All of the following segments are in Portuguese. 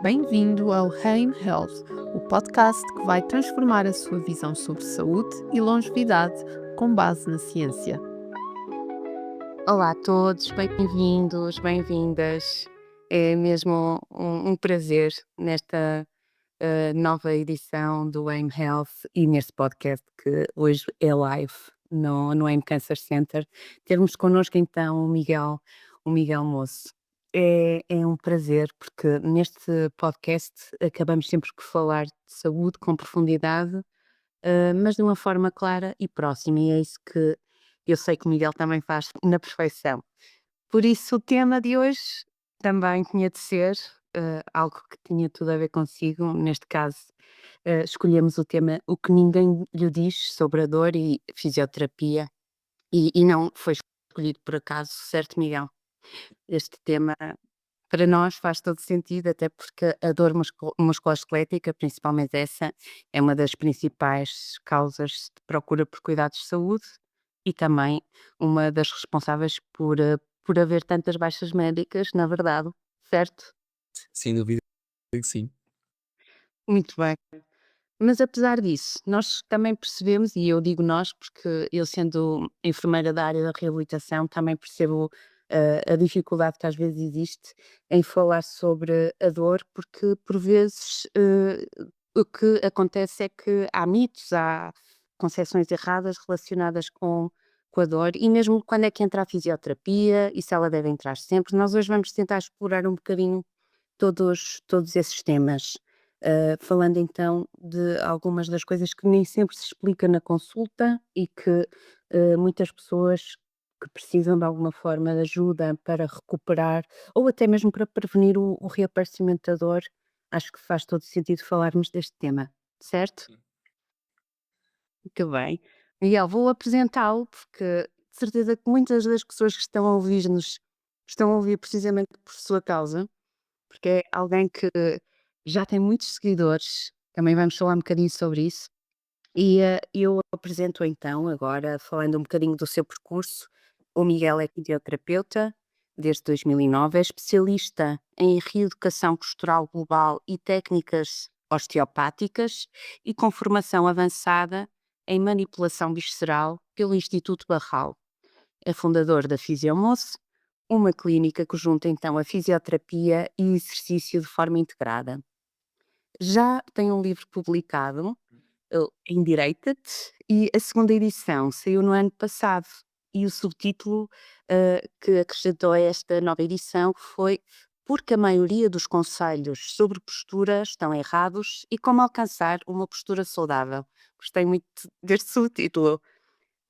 Bem-vindo ao Haim Health, o podcast que vai transformar a sua visão sobre saúde e longevidade com base na ciência. Olá a todos, bem-vindos, bem-vindas. É mesmo um prazer nesta nova edição do AIM Health e neste podcast que hoje é live no AIM Cancer Center. Termos connosco então o Miguel Moço. É um prazer porque neste podcast acabamos sempre por falar de saúde com profundidade, mas de uma forma clara e próxima, e é isso que eu sei que o Miguel também faz na perfeição. Por isso, o tema de hoje também tinha de ser algo que tinha tudo a ver consigo. Neste caso, escolhemos o tema O que ninguém lhe diz sobre a dor e fisioterapia, e não foi escolhido por acaso, certo, Miguel? Este tema para nós faz todo sentido, até porque a dor musculoesquelética, principalmente essa, é uma das principais causas de procura por cuidados de saúde e também uma das responsáveis por haver tantas baixas médicas, na verdade, certo? Sem dúvida que sim. Muito bem. Mas apesar disso, nós também percebemos, e eu digo nós porque eu sendo enfermeira da área da reabilitação também percebo a dificuldade que às vezes existe em falar sobre a dor, porque por vezes o que acontece é que há mitos, há concepções erradas relacionadas com a dor, e mesmo quando é que entra a fisioterapia e se ela deve entrar sempre. Nós hoje vamos tentar explorar um bocadinho todos esses temas. Falando então de algumas das coisas que nem sempre se explica na consulta e que muitas pessoas que precisam de alguma forma de ajuda para recuperar ou até mesmo para prevenir o reaparecimento da dor, acho que faz todo sentido falarmos deste tema, certo? Muito bem. Miguel, vou apresentá-lo porque de certeza que muitas das pessoas que estão a ouvir-nos estão a ouvir precisamente por sua causa, porque é alguém que já tem muitos seguidores, também vamos falar um bocadinho sobre isso. E eu apresento então, agora falando um bocadinho do seu percurso. O Miguel é fisioterapeuta desde 2009, é especialista em reeducação postural global e técnicas osteopáticas e com formação avançada em manipulação visceral pelo Instituto Barral. É fundador da Fisiomoço, uma clínica que junta então a fisioterapia e exercício de forma integrada. Já tem um livro publicado, Endireita-te, e a segunda edição saiu no ano passado. E o subtítulo que acrescentou a esta nova edição foi Porque a maioria dos conselhos sobre postura estão errados e como alcançar uma postura saudável. Gostei muito deste subtítulo.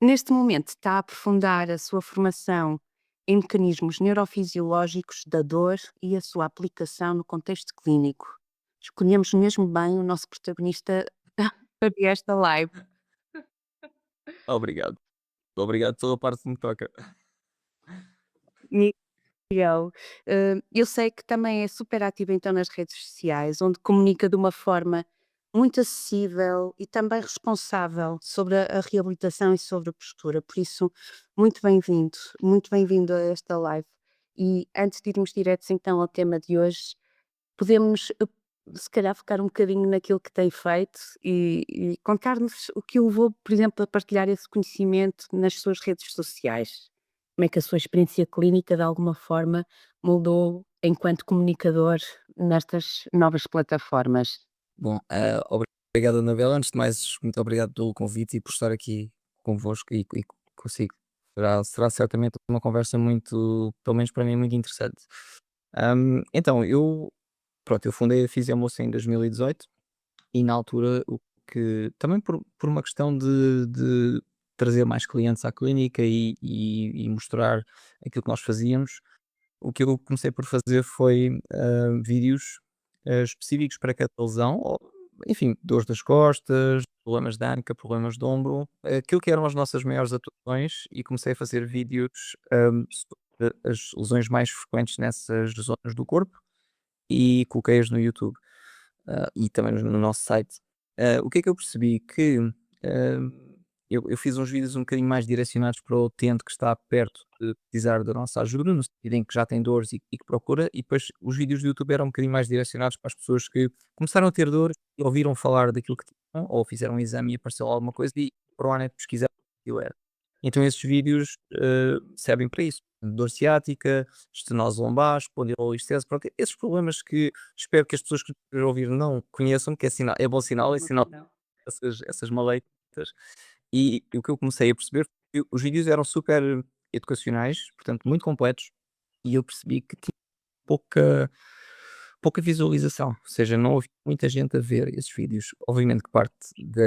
Neste momento está a aprofundar a sua formação em mecanismos neurofisiológicos da dor e a sua aplicação no contexto clínico. Escolhemos mesmo bem o nosso protagonista para esta live. Obrigado. Obrigado pela parte que me toca. Miguel, eu sei que também é super ativo então nas redes sociais, onde comunica de uma forma muito acessível e também responsável sobre a reabilitação e sobre a postura. Por isso, muito bem-vindo a esta live. E antes de irmos diretos então ao tema de hoje, podemos se calhar focar um bocadinho naquilo que tem feito e contar-nos o que o levou, por exemplo, a partilhar esse conhecimento nas suas redes sociais. Como é que a sua experiência clínica, de alguma forma, mudou enquanto comunicador nestas novas plataformas? Bom, obrigado, Anabela. Antes de mais, muito obrigado pelo convite e por estar aqui convosco e consigo. Será certamente uma conversa muito, pelo menos para mim, muito interessante. Então, eu fundei a Fisiomoça em 2018 e na altura o que, também por uma questão de trazer mais clientes à clínica e mostrar aquilo que nós fazíamos. O que eu comecei por fazer foi, vídeos, específicos para cada lesão, ou enfim, dores das costas, problemas de anca, problemas de ombro, aquilo que eram as nossas maiores atuações, e comecei a fazer vídeos, sobre as lesões mais frequentes nessas zonas do corpo e coloquei-as no YouTube, e também no nosso site. O que é que eu percebi? Que, eu fiz uns vídeos um bocadinho mais direcionados para o utente que está perto de precisar da nossa ajuda, no sentido em que já tem dores e que procura, e depois os vídeos do YouTube eram um bocadinho mais direcionados para as pessoas que começaram a ter dores e ouviram falar daquilo que tinham, ou fizeram um exame e apareceu alguma coisa e foram à net pesquisar o que aquilo era. Então esses vídeos servem para isso. Dor ciática, estenose lombar, espondilolistese, pronto, esses problemas que espero que as pessoas que estão a ouvir não conheçam, que é, é bom sinal, é sinal essas maleitas. E o que eu comecei a perceber foi que os vídeos eram super educacionais, portanto, muito completos, e eu percebi que tinha pouca, pouca visualização, ou seja, não havia muita gente a ver esses vídeos. Obviamente que parte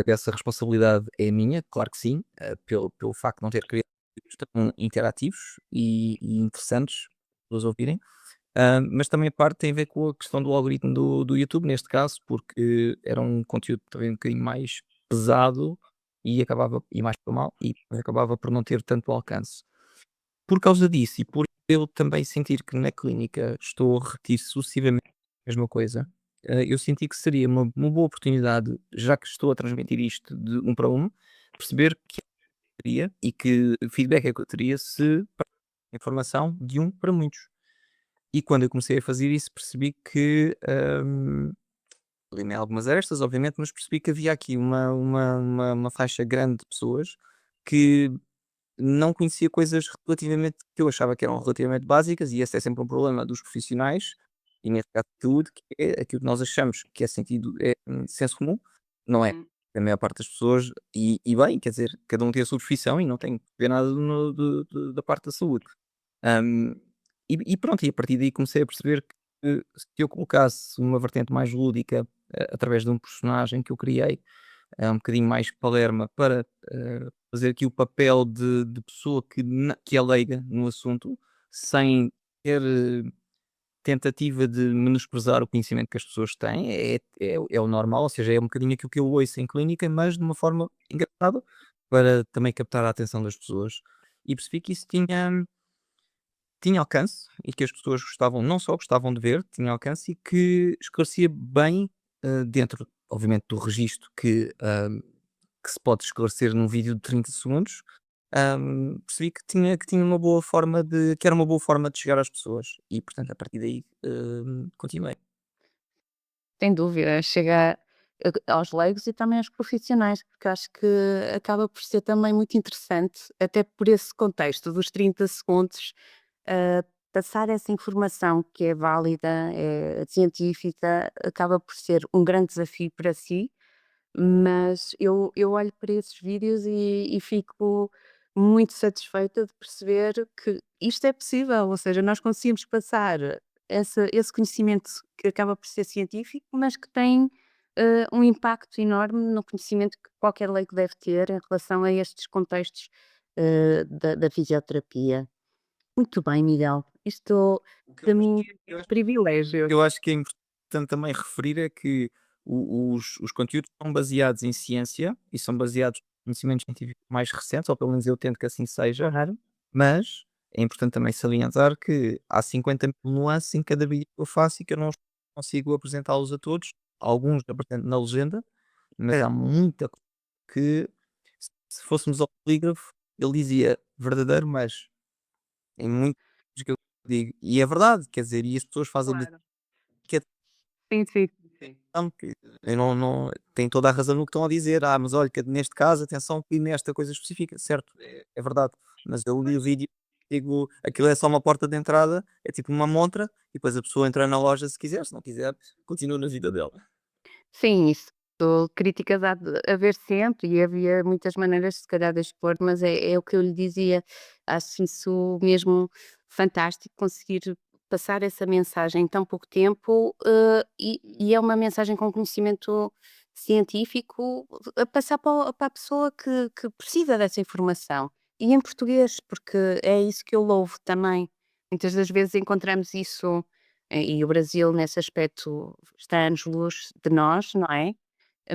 dessa responsabilidade é minha, claro que sim, pelo facto de não ter criado vídeos tão interativos e interessantes para os ouvirem. Mas também a parte tem a ver com a questão do algoritmo do YouTube, neste caso, porque era um conteúdo também um bocadinho mais pesado e acabava, e mais para mal, e acabava por não ter tanto alcance. Por causa disso e por eu também sentir que na clínica estou a repetir sucessivamente a mesma coisa, eu senti que seria uma boa oportunidade, já que estou a transmitir isto de um para um, perceber que teria e que feedback é que eu teria se a informação de um para muitos. E quando eu comecei a fazer isso percebi que, limei algumas arestas obviamente, mas percebi que havia aqui uma faixa grande de pessoas que não conhecia coisas relativamente que eu achava que eram relativamente básicas, e esse é sempre um problema dos profissionais, e neste caso de saúde, que é aquilo que nós achamos que é sentido, é senso comum, não é. A maior parte das pessoas, e bem, quer dizer, cada um tem a sua profissão e não tem que ver nada da parte da saúde. Hum, e pronto, e a partir daí comecei a perceber que se eu colocasse uma vertente mais lúdica, através de um personagem que eu criei, um bocadinho mais palerma para, fazer aqui o papel de pessoa que é leiga no assunto, sem ter tentativa de menosprezar o conhecimento que as pessoas têm, é o normal, ou seja, é um bocadinho aquilo que eu ouço em clínica, mas de uma forma engraçada, para também captar a atenção das pessoas. E percebi que isso tinha alcance e que as pessoas gostavam, não só gostavam de ver, tinha alcance e que esclarecia bem, dentro, obviamente, do registro que se pode esclarecer num vídeo de 30 segundos. Percebi que tinha uma boa forma que era uma boa forma de chegar às pessoas e, portanto, a partir daí, continuei. Sem dúvida, chega aos leigos e também aos profissionais, porque acho que acaba por ser também muito interessante, até por esse contexto dos 30 segundos, passar essa informação que é válida, é científica, acaba por ser um grande desafio para si, mas eu olho para esses vídeos e fico muito satisfeita de perceber que isto é possível, ou seja, nós conseguimos passar esse conhecimento que acaba por ser científico, mas que tem, um impacto enorme no conhecimento que qualquer leigo deve ter em relação a estes contextos, da fisioterapia. Muito bem, Miguel, isto O que eu para acho mim que é é um privilégio. eu acho que é importante também referir é que os conteúdos são baseados em ciência e são baseados em conhecimentos científicos mais recentes, ou pelo menos eu tento que assim seja, Claro. mas é importante também salientar que há 50.000 nuances em cada vídeo que eu faço e que eu não consigo apresentá-los a todos. Alguns apresento na legenda, mas há muita coisa que, se fôssemos ao polígrafo, ele dizia verdadeiro, mas em muitos que eu digo, e é verdade, quer dizer, e as pessoas fazem de Claro. que é Sim, sim, sim. tão que eu não têm toda a razão no que estão a dizer: "Ah, mas olha que neste caso, atenção que nesta coisa específica", certo, é verdade, mas eu li o vídeo, digo, aquilo é só uma porta de entrada, é tipo uma montra, e depois a pessoa entra na loja se quiser, se não quiser, continua na vida dela. Sim, isso críticas há de haver sempre e havia muitas maneiras se calhar de expor, mas é o que eu lhe dizia, acho isso mesmo fantástico conseguir passar essa mensagem em tão pouco tempo, e é uma mensagem com conhecimento científico a passar para a pessoa que precisa dessa informação. E em português, porque é isso que eu louvo também. Muitas das vezes encontramos isso, e o Brasil nesse aspecto está anos-luz de nós, não é?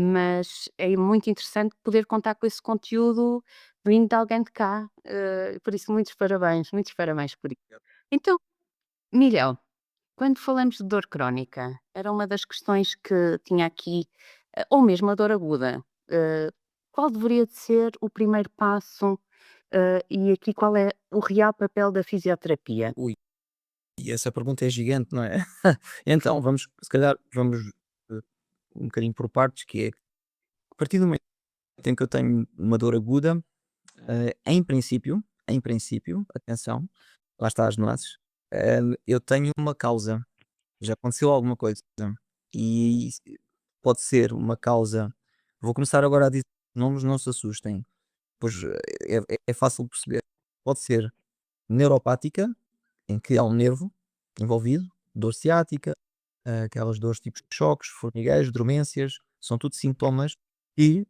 Mas é muito interessante poder contar com esse conteúdo vindo de alguém de cá, por isso muitos parabéns por isso. Então, Miguel, quando falamos de dor crónica, era uma das questões que tinha aqui, ou mesmo a dor aguda, qual deveria de ser o primeiro passo, e aqui qual é o real papel da fisioterapia? Ui, e essa pergunta é gigante, não é? Então, vamos, se calhar, vamos eh, um bocadinho por partes, que é, a partir do momento em que eu tenho uma dor aguda, em princípio, atenção, lá está as nuances, eu tenho uma causa, já aconteceu alguma coisa, e pode ser uma causa, vou começar agora a dizer nomes, não se assustem, pois é fácil de perceber, pode ser neuropática, em que há um nervo envolvido, dor ciática, aquelas dores tipo choques, formigueiros, dormências, são tudo sintomas que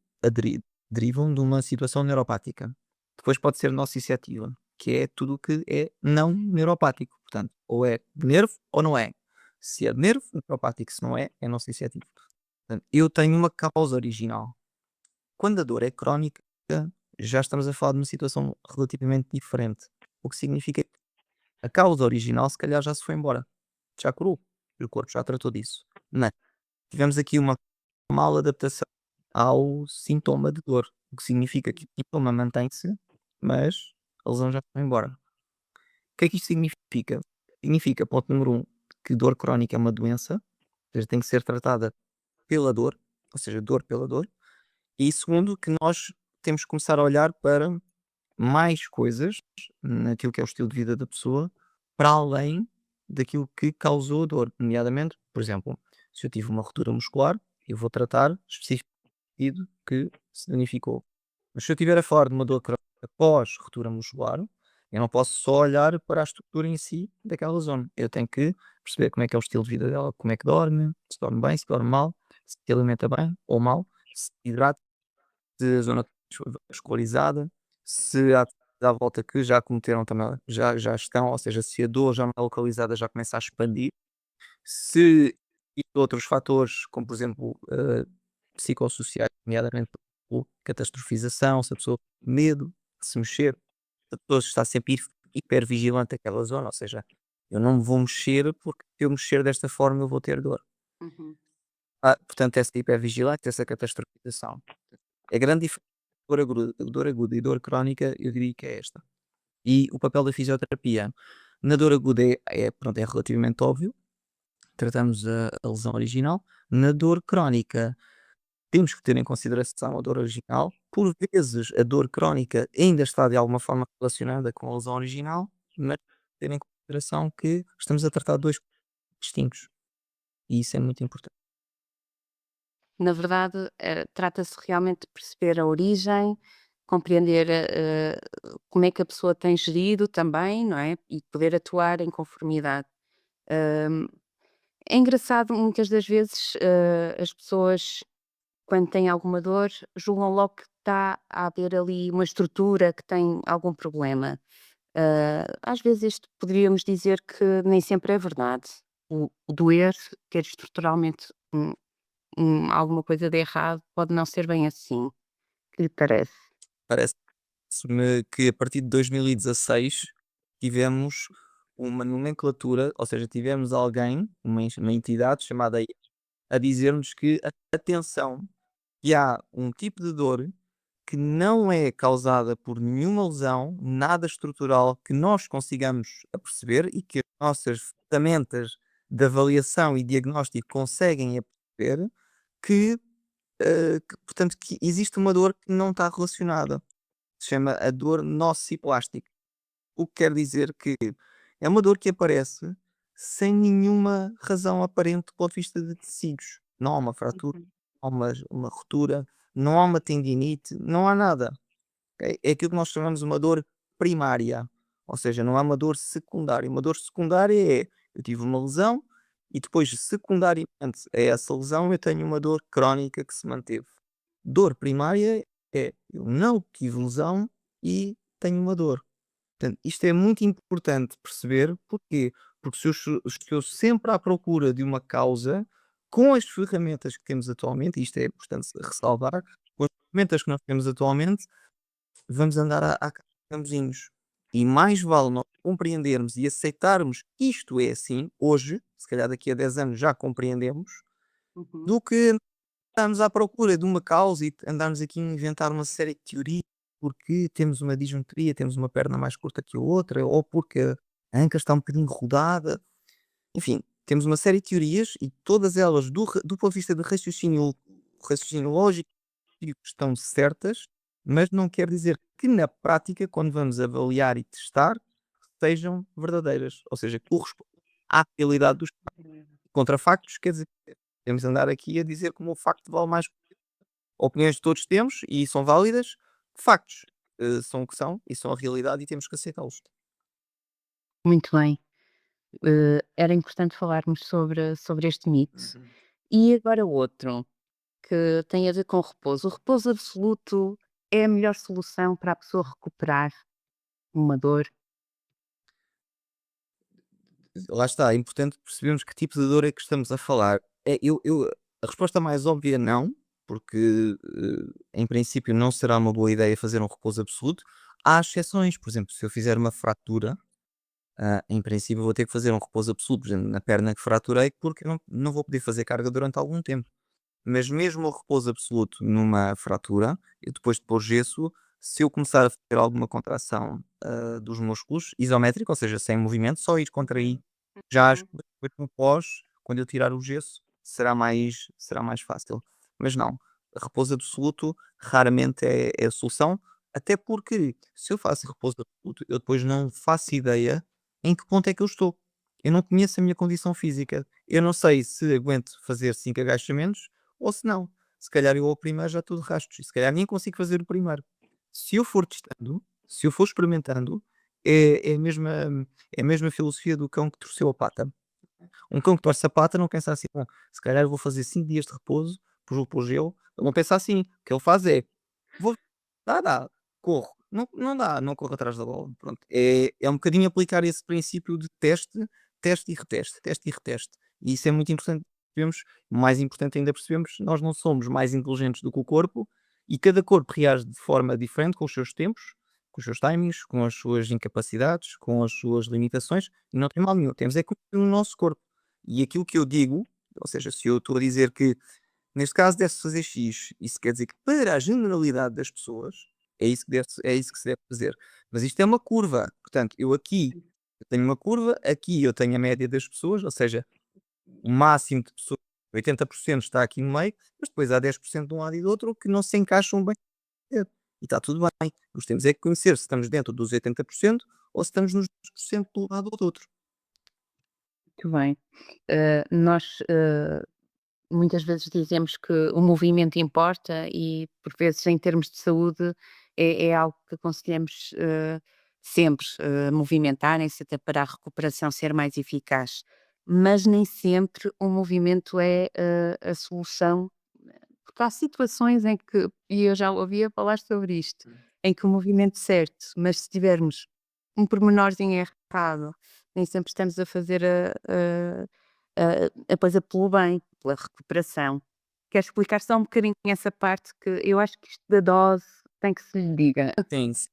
derivam de uma situação neuropática. Depois pode ser nociceptiva, que é tudo o que é não neuropático. Portanto, ou é de nervo ou não é. Se é de nervo, neuropático. Se não é, é nociceptivo. Portanto, eu tenho uma causa original. Quando a dor é crónica, já estamos a falar de uma situação relativamente diferente. O que significa que a causa original, se calhar, já se foi embora. Já curou. E o corpo já tratou disso. Mas tivemos aqui uma mal adaptação ao sintoma de dor, o que significa que o sintoma mantém-se, mas a lesão já foi embora. O que é que isto significa? Significa, ponto número um, que dor crónica é uma doença, ou seja, tem que ser tratada pela dor, ou seja, dor pela dor. E segundo, que nós temos que começar a olhar para mais coisas naquilo que é o estilo de vida da pessoa, para além daquilo que causou a dor. Nomeadamente, por exemplo, se eu tive uma ruptura muscular, eu vou tratar especificamente o que se danificou. Mas se eu estiver a falar de uma dor crónica após ruptura muscular, eu não posso só olhar para a estrutura em si daquela zona. Eu tenho que perceber como é que é o estilo de vida dela, como é que dorme, se dorme bem, se dorme mal, se se alimenta bem ou mal, se hidrata, se a zona está vascularizada, se há à volta que já cometeram também, já estão, ou seja, se a dor já não é localizada, já começa a expandir. Se e outros fatores, como por exemplo, psicossociais, nomeadamente o catastrofização, se a pessoa tem medo de se mexer, se a pessoa está sempre hipervigilante àquela zona, ou seja, eu não me vou mexer porque se eu mexer desta forma eu vou ter dor. Uhum. Portanto, essa hipervigilância, essa catastrofização. A grande diferença entre dor aguda e dor crónica, eu diria que é esta. E o papel da fisioterapia na dor aguda pronto, é relativamente óbvio, tratamos a lesão original. Na dor crónica, temos que ter em consideração a dor original. Por vezes, a dor crónica ainda está de alguma forma relacionada com a lesão original, mas ter em consideração que estamos a tratar de 2 distintos. E isso é muito importante. Na verdade, trata-se realmente de perceber a origem, compreender, como é que a pessoa tem gerido também, não é? E poder atuar em conformidade. Hum, É engraçado, muitas das vezes, as pessoas, quando têm alguma dor, julgam logo que está a haver ali uma estrutura que tem algum problema. Às vezes isto poderíamos dizer que nem sempre é verdade. O doer, ter estruturalmente alguma coisa de errado, pode não ser bem assim. Que lhe parece? Parece-me que a partir de 2016 tivemos uma nomenclatura, ou seja, tivemos alguém, uma entidade chamada a dizer-nos que, atenção, que há um tipo de dor que não é causada por nenhuma lesão, nada estrutural que nós consigamos aperceber e que as nossas ferramentas de avaliação e diagnóstico conseguem aperceber que, portanto, que existe uma dor que não está relacionada. Se chama a dor nociplástica. O que quer dizer que é uma dor que aparece sem nenhuma razão aparente do ponto de vista de tecidos. Não há uma fratura, Uhum, não há uma ruptura, não há uma tendinite, não há nada. Ok? É aquilo que nós chamamos uma dor primária. Ou seja, não há uma dor secundária. Uma dor secundária é eu tive uma lesão e depois, secundariamente a essa lesão, eu tenho uma dor crónica que se manteve. Dor primária é eu não tive lesão e tenho uma dor. Portanto, isto é muito importante perceber, porquê? Porque se eu estou sempre à procura de uma causa, com as ferramentas que temos atualmente, e isto é importante ressalvar, com as ferramentas que nós temos atualmente, vamos andar a cambozinhos. E mais vale nós compreendermos e aceitarmos que isto é assim, hoje, se calhar daqui a 10 anos já compreendemos, uhum. do que andarmos à procura de uma causa e andarmos aqui a inventar uma série de teorias, porque temos uma disjuntoria, temos uma perna mais curta que a outra, ou porque a anca está um bocadinho rodada. Enfim, temos uma série de teorias e todas elas, do ponto de vista de raciocínio lógico, estão certas, mas não quer dizer que na prática, quando vamos avaliar e testar, sejam verdadeiras. Ou seja, que correspondem à realidade dos contra factos, quer dizer, temos de andar aqui a dizer como o facto vale mais. Opiniões que todos temos e são válidas, factos são o que são e são a realidade e temos que aceitá-los. Muito bem. Era importante falarmos sobre este mito. Uhum. E agora outro, que tem a ver com o repouso. O repouso absoluto é a melhor solução para a pessoa recuperar uma dor? Lá está, é importante percebermos que tipo de dor é que estamos a falar. A resposta mais óbvia não, porque em princípio não será uma boa ideia fazer um repouso absoluto. Há exceções, por exemplo, se eu fizer uma fratura, em princípio vou ter que fazer um repouso absoluto, por exemplo, na perna que fraturei, porque eu não vou poder fazer carga durante algum tempo. Mas mesmo o repouso absoluto numa fratura, e depois de pôr gesso, se eu começar a fazer alguma contração, dos músculos, isométrica, ou seja, sem movimento, só ir contrair, já acho Uhum. que depois no pós, quando eu tirar o gesso, será mais fácil. Mas não, repouso absoluto raramente é a solução, até porque se eu faço repouso absoluto, eu depois não faço ideia em que ponto é que eu estou. Eu não conheço a minha condição física. Eu não sei se aguento fazer 5 agachamentos ou se não, se calhar eu ao primeiro já estou de rastros e se calhar nem consigo fazer o primeiro. Se eu for testando, se eu for experimentando, é a mesma filosofia do cão que torceu a pata. Um cão que torce a pata não pensa assim: "Bom, se calhar eu vou fazer 5 dias de repouso, por gelo", ele não pensa assim, o que ele faz é: "Vou dá, corro", não dá, não corro atrás da bola, pronto. É um bocadinho aplicar esse princípio de teste, teste e reteste, teste e reteste. E isso é muito importante percebermos, mais importante ainda percebemos, nós não somos mais inteligentes do que o corpo e cada corpo reage de forma diferente com os seus tempos, com os seus timings, com as suas incapacidades, com as suas limitações, e não tem mal nenhum, temos é que conhecer o nosso corpo. E aquilo que eu digo, ou seja, se eu estou a dizer que neste caso deve-se fazer X, isso quer dizer que para a generalidade das pessoas é isso que se deve fazer. Mas isto é uma curva, portanto, eu tenho uma curva, aqui eu tenho a média das pessoas, ou seja, o máximo de pessoas, 80% está aqui no meio, mas depois há 10% de um lado e do outro que não se encaixam bem. E está tudo bem. Nós temos é que conhecer se estamos dentro dos 80% ou se estamos nos 10% de um lado ou do outro. Muito bem. Nós, muitas vezes dizemos que o movimento importa e, por vezes, em termos de saúde, é algo que aconselhamos, sempre, movimentarem-se até para a recuperação ser mais eficaz. Mas nem sempre o movimento é, a solução, porque há situações em que, e eu já ouvia falar sobre isto, em que o movimento certo, mas se tivermos um pormenorzinho errado, nem sempre estamos a fazer a coisa pelo bem, pela recuperação. Quero explicar só um bocadinho essa parte que eu acho que isto da dose tem que se lhe diga. Sim, sim.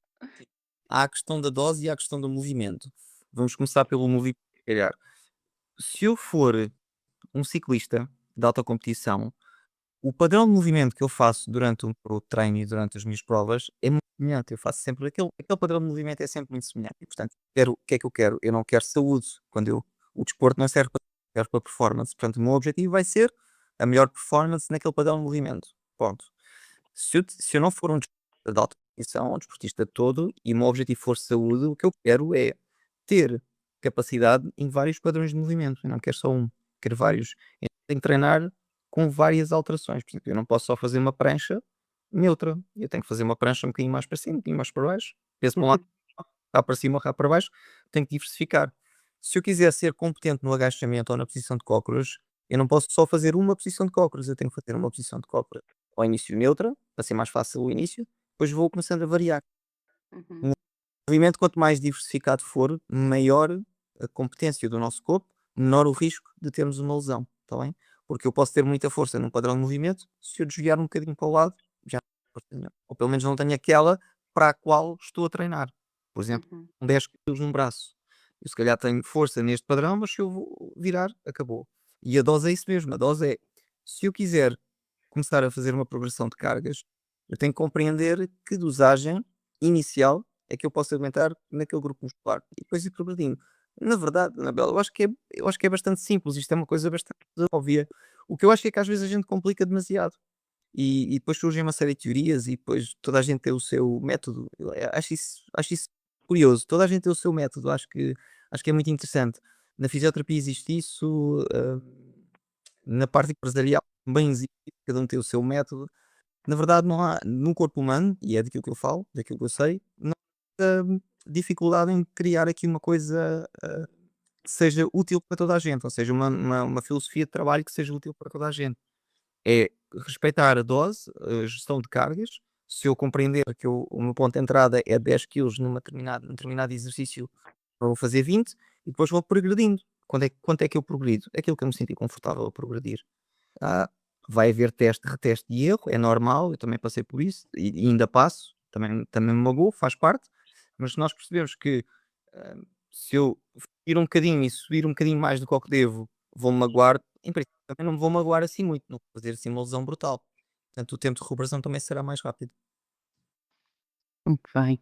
Há a questão da dose e há a questão do movimento. Vamos começar pelo movimento, se calhar. Se eu for um ciclista de alta competição, o padrão de movimento que eu faço durante o meu treino e durante as minhas provas é muito semelhante. Eu faço sempre aquele padrão de movimento é sempre muito semelhante. E, portanto, o que é que eu quero? Eu não quero saúde. O desporto não serve para performance. Portanto, o meu objetivo vai ser a melhor performance naquele padrão de movimento. Ponto. Se eu não for um desportista de alta competição, um desportista todo, e o meu objetivo for saúde, o que eu quero é ter capacidade em vários padrões de movimento. Eu não quero só um, quero vários. Eu tenho que treinar com várias alterações. Por exemplo, eu não posso só fazer uma prancha neutra. Eu tenho que fazer uma prancha um bocadinho mais para cima, um bocadinho mais para baixo. Peso para um lado, cá para cima, cá para baixo. Tenho que diversificar. Se eu quiser ser competente no agachamento ou na posição de cócoras, eu não posso só fazer uma posição de cócoras. Eu tenho que fazer uma posição de cócoras ao início neutra, para ser mais fácil o início. Depois vou começando a variar. Uhum. O movimento, quanto mais diversificado for, maior a competência do nosso corpo, menor o risco de termos uma lesão, está bem? Porque eu posso ter muita força num padrão de movimento, se eu desviar um bocadinho para o lado, já não tenho força nenhuma. Ou pelo menos não tenho aquela para a qual estou a treinar. Por exemplo, Uhum. 10 quilos num braço. Eu se calhar tenho força neste padrão, mas se eu vou virar, acabou. E a dose é isso mesmo. A dose é, se eu quiser começar a fazer uma progressão de cargas, eu tenho que compreender que dosagem inicial é que eu posso aguentar naquele grupo muscular e depois ir progredindo. Na verdade, Anabela, eu acho que é bastante simples, isto é uma coisa bastante óbvia. O que eu acho é que às vezes a gente complica demasiado. E depois surgem uma série de teorias e depois toda a gente tem o seu método. Acho isso curioso. Toda a gente tem o seu método. Acho que é muito interessante. Na fisioterapia existe isso, na parte empresarial também existe, cada um tem o seu método. Na verdade, não há no corpo humano, e é daquilo que eu falo, daquilo que eu sei, não há dificuldade em criar aqui uma coisa que seja útil para toda a gente, ou seja, uma filosofia de trabalho que seja útil para toda a gente. É respeitar a dose, a gestão de cargas. Se eu compreender que o meu ponto de entrada é 10 quilos num determinado exercício, eu vou fazer 20 e depois vou progredindo. Quanto é que eu progrido? Aquilo que eu me senti confortável a progredir. Ah, vai haver teste, reteste e erro, é normal, eu também passei por isso e ainda passo, também me magoo, faz parte, mas se nós percebemos que ah, se eu ir um bocadinho e subir um bocadinho mais do que o que devo, vou-me magoar, em princípio também não me vou magoar assim muito, não vou fazer assim uma lesão brutal. Portanto, o tempo de recuperação também será mais rápido. Muito bem.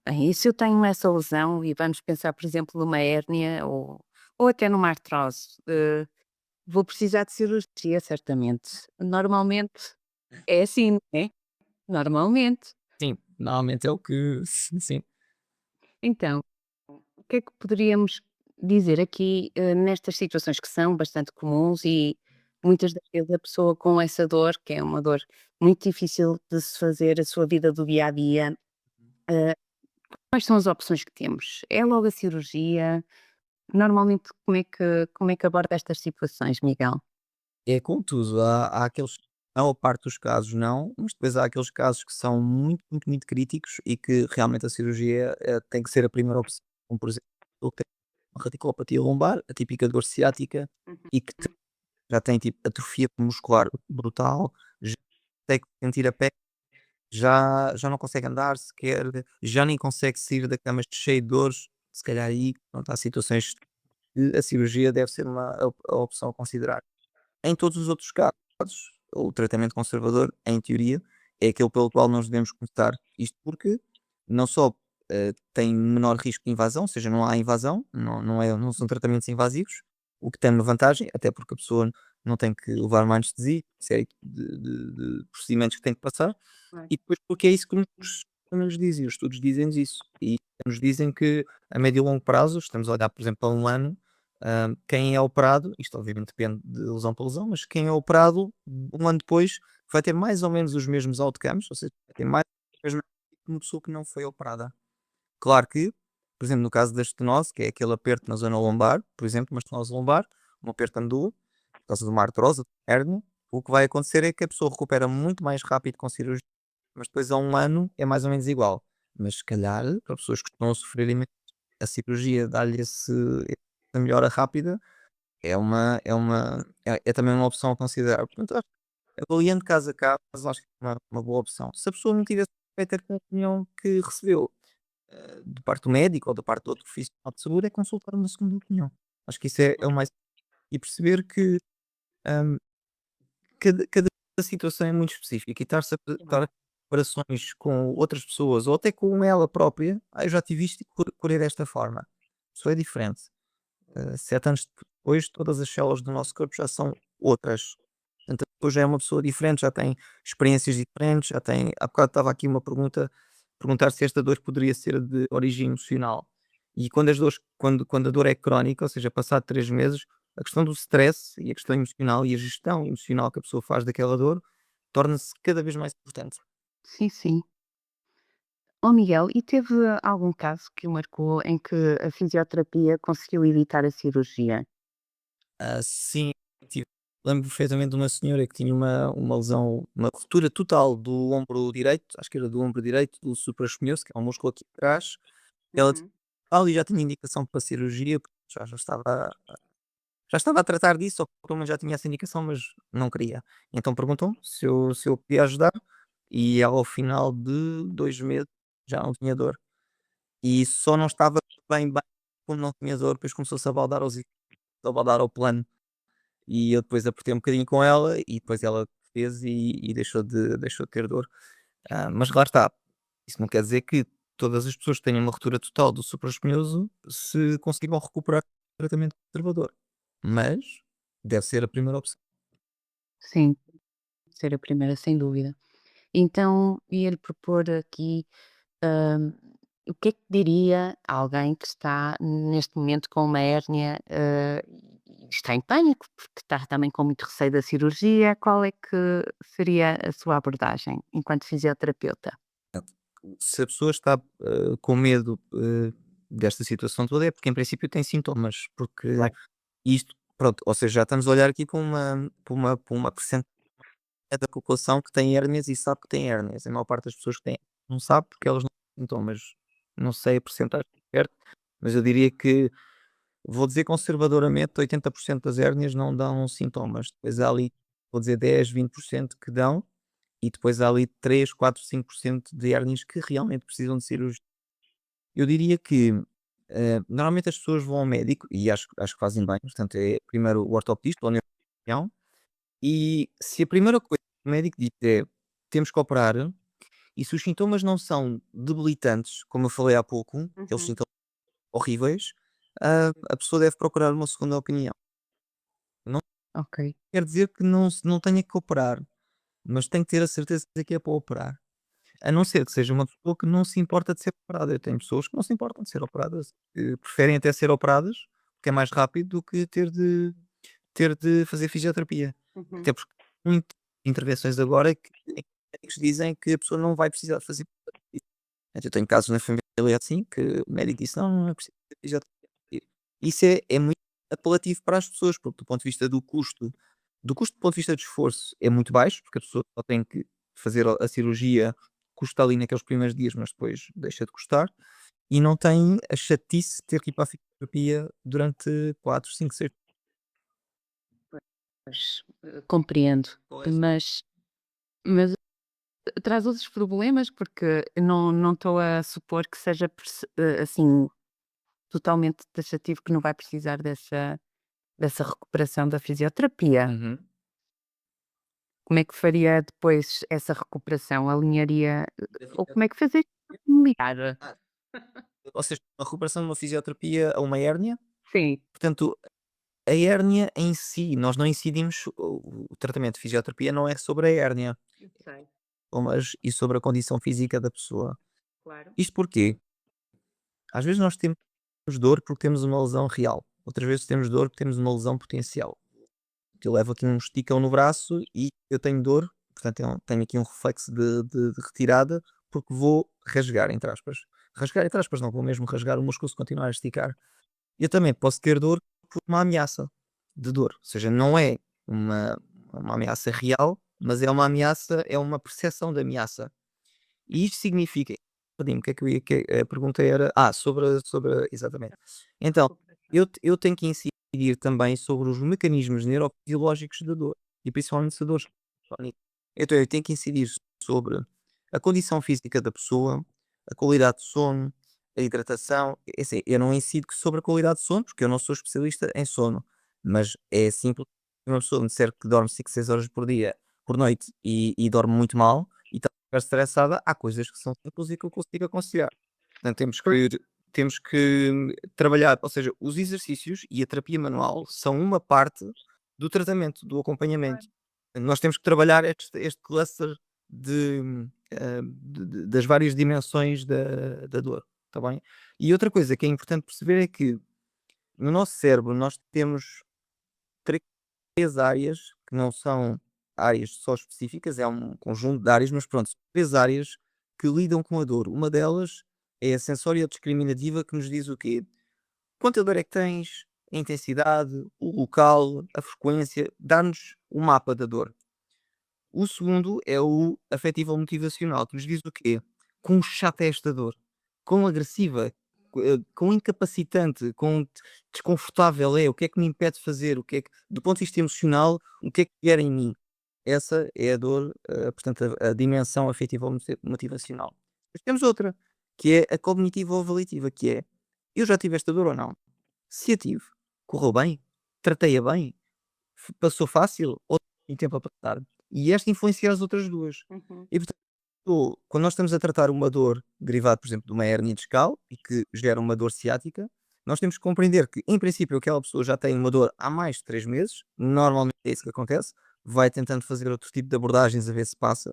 Bem, e se eu tenho essa lesão e vamos pensar, por exemplo, numa hérnia ou até numa artrose, vou precisar de cirurgia, certamente. Normalmente é assim, não é? Normalmente. Sim, normalmente é o que. Sim. Então, o que é que poderíamos dizer aqui, nestas situações que são bastante comuns e muitas das vezes a pessoa com essa dor, que é uma dor muito difícil de se fazer a sua vida do dia a dia, quais são as opções que temos? É logo a cirurgia? Normalmente, como é que aborda estas situações, Miguel? É como tudo, há aqueles a maior parte dos casos não, mas depois há aqueles casos que são muito, muito, muito críticos e que realmente a cirurgia, tem que ser a primeira opção, como por exemplo, ele tem uma radiculopatia lombar, a típica dor ciática e que já tem tipo atrofia muscular brutal, já consegue sentir a pé, já não consegue andar sequer, já nem consegue sair da cama cheio de dores, se calhar aí, pronto, há situações que a cirurgia deve ser a opção a considerar. Em todos os outros casos, o tratamento conservador, em teoria, é aquele pelo qual nós devemos começar. Isto porque não só tem menor risco de invasão, ou seja, não há invasão, não são tratamentos invasivos, o que tem uma vantagem, até porque a pessoa não tem que levar uma anestesia, série de procedimentos que tem que passar, Claro. e depois porque é isso que também nos dizem, os estudos dizem-nos isso, e nos dizem que a médio e longo prazo, estamos a olhar, por exemplo, para um ano, quem é operado, isto obviamente depende de lesão para lesão, mas quem é operado, um ano depois, vai ter mais ou menos os mesmos outcomes, ou seja, vai ter mais ou menos que uma pessoa que não foi operada. Claro que, por exemplo, no caso da estenose, que é aquele aperto na zona lombar, por exemplo, uma estenose lombar, um aperto andou, por causa de uma artrose, hérnia, o que vai acontecer é que a pessoa recupera muito mais rápido com cirurgia, mas depois a um ano é mais ou menos igual. Mas se calhar, para pessoas que estão a sofrer imenso, a cirurgia dá-lhe essa melhora rápida, é também uma opção a considerar. Portanto, acho que avaliando caso a caso, acho que é uma boa opção. Se a pessoa não tiver satisfeita com a opinião que recebeu, de parte do médico ou da parte de outro profissional de saúde, é consultar uma segunda opinião. Acho que isso é o mais e perceber que, hum, cada situação é muito específica e estar a comparações com outras pessoas ou até com ela própria, eu já tive isto e curei desta forma. Isso é diferente. 7 anos depois, todas as células do nosso corpo já são outras. Portanto, depois já é uma pessoa diferente, já tem experiências diferentes, já tem. Há bocado estava aqui uma pergunta, perguntar se esta dor poderia ser de origem emocional. E quando a dor é crónica, ou seja, passado 3 meses, a questão do stress e a questão emocional e a gestão emocional que a pessoa faz daquela dor torna-se cada vez mais importante. Sim, sim. Ó Miguel, e teve algum caso que o marcou em que a fisioterapia conseguiu evitar a cirurgia? Sim, tive lembro perfeitamente de uma senhora que tinha uma lesão, uma ruptura total do ombro direito, acho que era do ombro direito, do supraespinhoso, que é um músculo aqui atrás. Ela Uhum. ali já tinha indicação para cirurgia, porque já estava a tratar disso, ou pelo menos já tinha essa indicação, mas não queria. Então perguntou se eu podia ajudar, e ela ao final de 2 meses já não tinha dor. E só não estava bem, como não tinha dor, depois começou-se a baldar a baldar ao plano. E eu depois apertei um bocadinho com ela e depois ela peso e deixou de ter dor. Mas lá está, isso não quer dizer que todas as pessoas que tenham uma ruptura total do supraespinhoso se conseguirem recuperar com tratamento conservador, mas deve ser a primeira opção. Sim, ser a primeira, sem dúvida. Então, ia-lhe propor aqui, hum, o que é que diria a alguém que está neste momento com uma hérnia, e está em pânico, porque está também com muito receio da cirurgia? Qual é que seria a sua abordagem enquanto fisioterapeuta? Se a pessoa está, com medo, desta situação toda, é porque em princípio tem sintomas, porque Claro. isto, pronto, ou seja, já estamos a olhar aqui para uma percentagem da população que tem hérnias e sabe que tem hérnias. A maior parte das pessoas que têm não sabe porque elas não têm sintomas. Não sei a percentagem certa, mas eu diria que, vou dizer conservadoramente, 80% das hérnias não dão sintomas. Depois há ali, vou dizer 10, 20% que dão, e depois há ali 3, 4, 5% de hérnias que realmente precisam de cirurgia. Eu diria que, normalmente as pessoas vão ao médico, e acho que fazem bem, portanto é primeiro o ortopedista ou o neurocirurgião, e se a primeira coisa que o médico diz é: "Temos que operar", e se os sintomas não são debilitantes, como eu falei há pouco, aqueles Uhum. sintomas horríveis, a pessoa deve procurar uma segunda opinião. Não Ok. quer dizer que não tenha que operar, mas tem que ter a certeza que é para operar. A não ser que seja uma pessoa que não se importa de ser operada. Eu tenho pessoas que não se importam de ser operadas, que preferem até ser operadas, porque é mais rápido do que ter de fazer fisioterapia. Uhum. Até porque há muitas intervenções agora que médicos dizem que a pessoa não vai precisar de fazer fisioterapia. Eu tenho casos na família assim que o médico disse: "Não, não é preciso fazer fisioterapia". Isso é muito apelativo para as pessoas, porque do ponto de vista do ponto de vista de esforço é muito baixo, porque a pessoa só tem que fazer a cirurgia, custa ali naqueles primeiros dias, mas depois deixa de custar, e não tem a chatice de ter que ir para a fisioterapia durante 4, 5, 6. Pois, compreendo, Pois. mas traz outros problemas, porque não estou a supor que seja assim, totalmente taxativo que não vai precisar dessa recuperação da fisioterapia. Uhum. Como é que faria depois essa recuperação? Alinharia ou como é que fazia familiar? Ah, ou seja, uma recuperação de uma fisioterapia a uma hérnia, Sim. portanto, a hérnia em si, nós não incidimos, o tratamento de fisioterapia não é sobre a hérnia, Eu sei, mas e sobre a condição física da pessoa. claro. Isto porquê? Às vezes nós temos dor porque temos uma lesão real, outras vezes temos dor porque temos uma lesão potencial. Eu levo aqui um esticão no braço e eu tenho dor, portanto tenho aqui um reflexo de retirada, porque vou rasgar, entre aspas. Rasgar, entre aspas, não, vou mesmo rasgar o músculo se continuar a esticar. Eu também posso ter dor por uma ameaça de dor, ou seja, não é uma, uma ameaça real, mas é uma ameaça, é uma percepção de ameaça. E isto significa, perdi-me, o que é que eu ia, a pergunta era, exatamente. Então, eu tenho que incidir também sobre os mecanismos neurofisiológicos da dor, e principalmente se a dor é crónica. Então, eu tenho que incidir sobre a condição física da pessoa, a qualidade de sono, a hidratação. É assim, eu não incido sobre a qualidade de sono, porque eu não sou especialista em sono, mas é simples. Se uma pessoa me disser que dorme 5, 6 horas por dia, por noite, e dorme muito mal, e está super estressada, há coisas que são simples e que eu consigo aconselhar. Portanto, temos que trabalhar, ou seja, os exercícios e a terapia manual são uma parte do tratamento, do acompanhamento. Nós temos que trabalhar este cluster das várias dimensões da dor, está bem? E outra coisa que é importante perceber é que no nosso cérebro nós temos 3 áreas que não são áreas só específicas, é um conjunto de áreas, mas pronto, são 3 áreas que lidam com a dor. Uma delas é a sensório-discriminativa, que nos diz o quê? Quanta dor é que tens, a intensidade, o local, a frequência, dá-nos o mapa da dor. O segundo é o afetivo-motivacional, que nos diz o quê? Quão chata é esta dor, quão agressiva, quão incapacitante, quão desconfortável é, o que é que me impede de fazer, o que é que, do ponto de vista emocional, o que é que gera em mim. Essa é a dor, portanto, a dimensão afetivo-motivacional. Depois temos outra, que é a cognitivo-avaliativa, que é: eu já tive esta dor ou não? Se a tive, correu bem? Tratei-a bem? Passou fácil ou tem tempo a passar? e esta influencia as outras duas. Uhum. E portanto, quando nós estamos a tratar uma dor derivada, por exemplo, de uma hérnia discal e que gera uma dor ciática, nós temos que compreender que, em princípio, aquela pessoa já tem uma dor há mais de 3 meses, normalmente é isso que acontece, vai tentando fazer outro tipo de abordagens a ver se passa.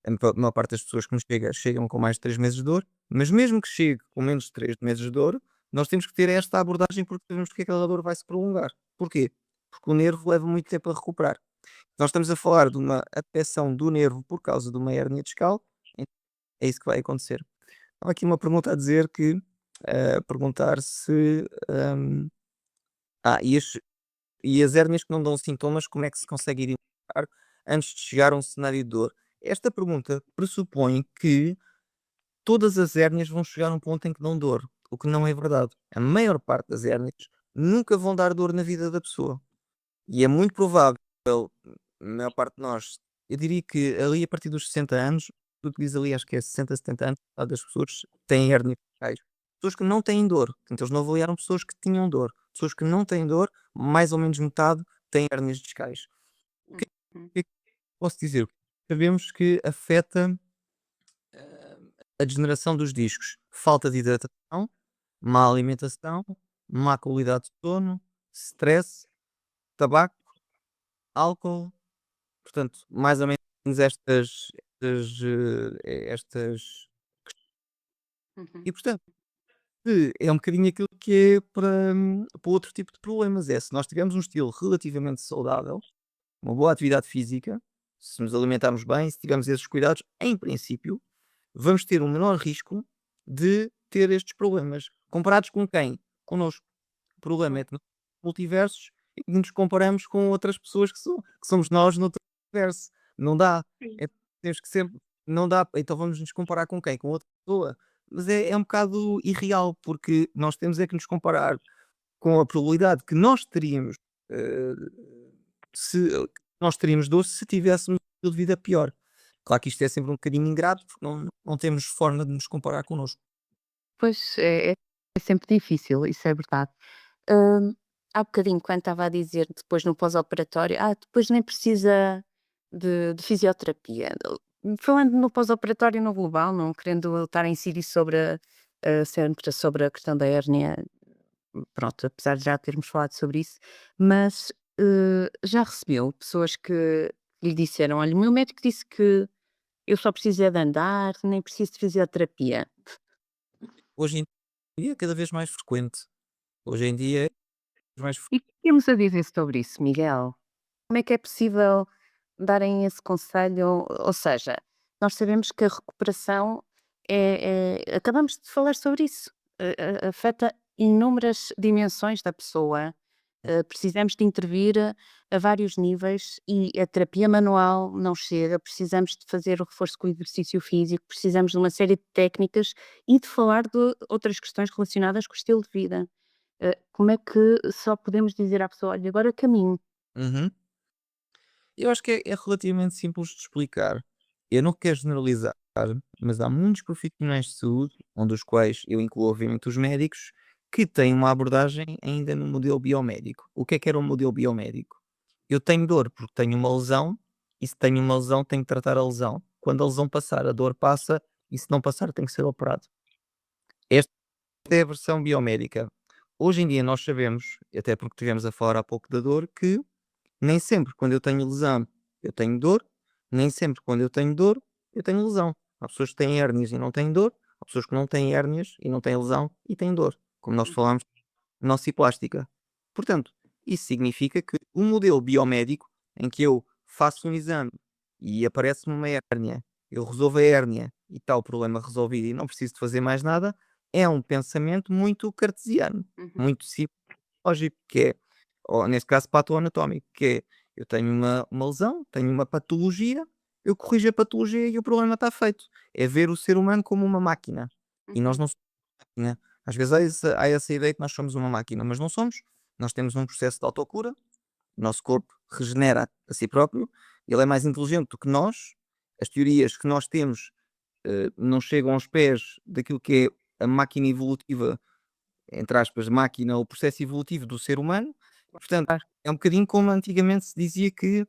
A maior parte das pessoas que nos chegam com mais de 3 meses de dor, mas mesmo que chegue com menos de 3 meses de dor, nós temos que ter esta abordagem porque sabemos que aquela dor vai se prolongar. Porquê? Porque o nervo leva muito tempo a recuperar. Nós estamos a falar de uma afecção do nervo por causa de uma hérnia discal, então é isso que vai acontecer. Há aqui uma pergunta a dizer que, perguntar se, hum, e as hérnias que não dão sintomas, como é que se consegue identificar antes de chegar a um cenário de dor? Esta pergunta pressupõe que todas as hérnias vão chegar a um ponto em que dão dor, o que não é verdade. A maior parte das hérnias nunca vão dar dor na vida da pessoa. E é muito provável, a maior parte de nós, eu diria que ali a partir dos 60 anos, tu diz ali, acho que é 60, 70 anos, metade das pessoas têm hérnias discais. Pessoas que não têm dor. Portanto, eles não avaliaram pessoas que tinham dor. Pessoas que não têm dor, mais ou menos metade têm hérnias discais. O que, Uhum. o que é que posso dizer? Sabemos que afeta eh, a degeneração dos discos. Falta de hidratação, má alimentação, má qualidade de sono, stress, tabaco, álcool. Portanto, mais ou menos estas Uhum. e portanto, é um bocadinho aquilo que é para outro tipo de problemas, é se nós tivermos um estilo relativamente saudável, uma boa atividade física, se nos alimentarmos bem, se tivermos esses cuidados, em princípio, vamos ter um menor risco de ter estes problemas. Comparados com quem? Connosco. O problema é que nós somos multiversos e nos comparamos com outras pessoas que somos nós no outro universo. Não dá. Sim. É, temos que sempre. Não dá. Então vamos nos comparar com quem? Com outra pessoa. Mas é um bocado irreal, porque nós temos é que nos comparar com a probabilidade que nós teríamos, eh, se nós teríamos dor se tivéssemos um estilo de vida pior. Claro que isto é sempre um bocadinho ingrato, porque não temos forma de nos comparar connosco. Pois, é sempre difícil, isso é verdade. Hum, Há bocadinho, quando estava a dizer depois no pós-operatório, depois nem precisa de fisioterapia. Falando no pós-operatório no global, não querendo estar a incidir sobre sempre sobre a questão da hérnia, pronto, apesar de já termos falado sobre isso, mas já recebeu pessoas que lhe disseram: olha, o meu médico disse que eu só preciso é de andar, nem preciso de fisioterapia. Hoje em dia é cada vez mais frequente. Hoje em dia é mais E o que temos a dizer sobre isso, Miguel? Como é que é possível darem esse conselho? Ou seja, nós sabemos que a recuperação acabamos de falar sobre isso, afeta inúmeras dimensões da pessoa. Precisamos de intervir a vários níveis e a terapia manual não chega, precisamos de fazer o reforço com o exercício físico, precisamos de uma série de técnicas e de falar de outras questões relacionadas com o estilo de vida. Como é que só podemos dizer à pessoa: "Olha, agora caminho"? Uhum. Eu acho que é relativamente simples de explicar. Eu não quero generalizar, mas há muitos profissionais de saúde, um dos quais eu incluo obviamente os médicos, que têm uma abordagem ainda no modelo biomédico. O que é que era um modelo biomédico? Eu tenho dor porque tenho uma lesão, e se tenho uma lesão tenho que tratar a lesão. Quando a lesão passar, a dor passa, e se não passar tem que ser operado. Esta é a versão biomédica. Hoje em dia nós sabemos, até porque estivemos a falar há pouco da dor, que nem sempre quando eu tenho lesão eu tenho dor, nem sempre quando eu tenho dor eu tenho lesão. Há pessoas que têm hérnias e não têm dor, há pessoas que não têm hérnias e não têm lesão e têm dor, como nós Uhum, falámos na nociplástica. Portanto, isso significa que um modelo biomédico em que eu faço um exame e aparece-me uma hérnia, eu resolvo a hérnia e está o problema resolvido e não preciso de fazer mais nada, é um pensamento muito cartesiano, uhum, muito simples, lógico, que é, ou neste caso patoanatómico, que é, eu tenho uma lesão, tenho uma patologia, eu corrijo a patologia e o problema está feito. É ver o ser humano como uma máquina. E nós uhum, não somos uma máquina. Às vezes há essa ideia que nós somos uma máquina, mas não somos. Nós temos um processo de autocura, o nosso corpo regenera a si próprio, ele é mais inteligente do que nós, as teorias que nós temos não chegam aos pés daquilo que é a máquina evolutiva, entre aspas, máquina ou processo evolutivo do ser humano. Portanto, claro. é um bocadinho como antigamente se dizia que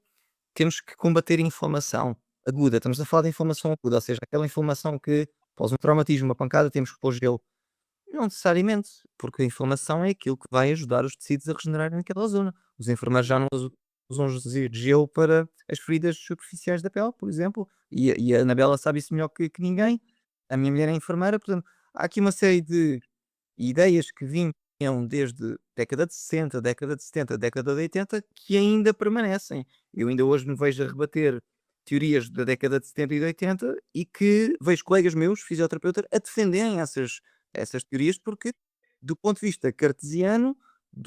temos que combater a inflamação aguda. Estamos a falar de inflamação aguda, ou seja, aquela inflamação que após um traumatismo, uma pancada, temos que pôr gelo. Não necessariamente, porque a inflamação é aquilo que vai ajudar os tecidos a regenerarem naquela zona. Os enfermeiros já não usam gelo para as feridas superficiais da pele, por exemplo, e a Anabela sabe isso melhor que ninguém. A minha mulher é enfermeira, portanto, há aqui uma série de ideias que vinham desde década de 60, década de 70, década de 80, que ainda permanecem. Eu ainda hoje me vejo a rebater teorias da década de 70 e de 80 e que vejo colegas meus, fisioterapeutas, a defenderem essas teorias porque, do ponto de vista cartesiano,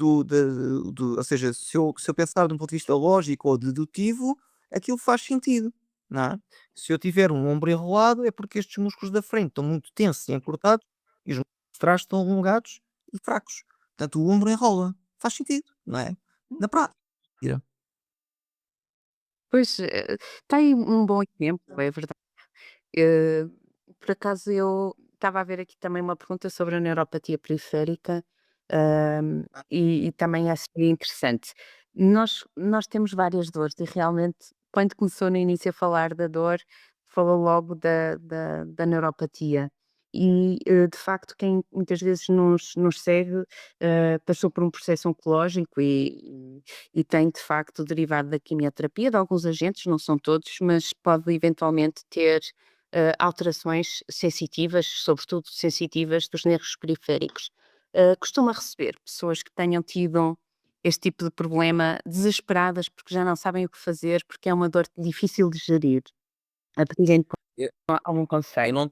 ou seja, se eu pensar de um ponto de vista lógico ou dedutivo, aquilo faz sentido, não é? Se eu tiver um ombro enrolado é porque estes músculos da frente estão muito tensos e encurtados e os músculos de trás estão alongados e fracos. Portanto, o ombro enrola. Faz sentido, não é? Na prática. Pois, está aí um bom exemplo, é verdade. Eh, por acaso eu estava a ver aqui também uma pergunta sobre a neuropatia periférica, e também acho que é interessante. Nós temos várias dores e realmente quando começou no início a falar da dor, falou logo da neuropatia. E, de facto, quem muitas vezes nos segue, passou por um processo oncológico e tem de facto derivado da quimioterapia de alguns agentes, não são todos, mas pode eventualmente ter alterações sensitivas, sobretudo sensitivas dos nervos periféricos. Costuma receber pessoas que tenham tido este tipo de problema desesperadas porque já não sabem o que fazer, porque é uma dor difícil de gerir. A pedirem Eu algum eu conselho. não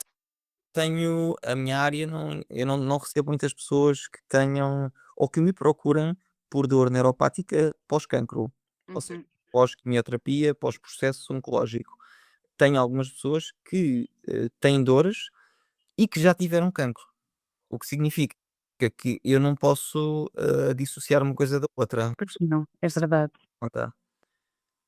tenho a minha área, eu não recebo muitas pessoas que tenham ou que me procuram por dor neuropática pós-cancro, ou seja, Uhum. pós-quimioterapia, pós-processo oncológico. Tenho algumas pessoas que, têm dores e que já tiveram cancro, o que significa que eu não posso, dissociar uma coisa da outra. Pois não, é verdade.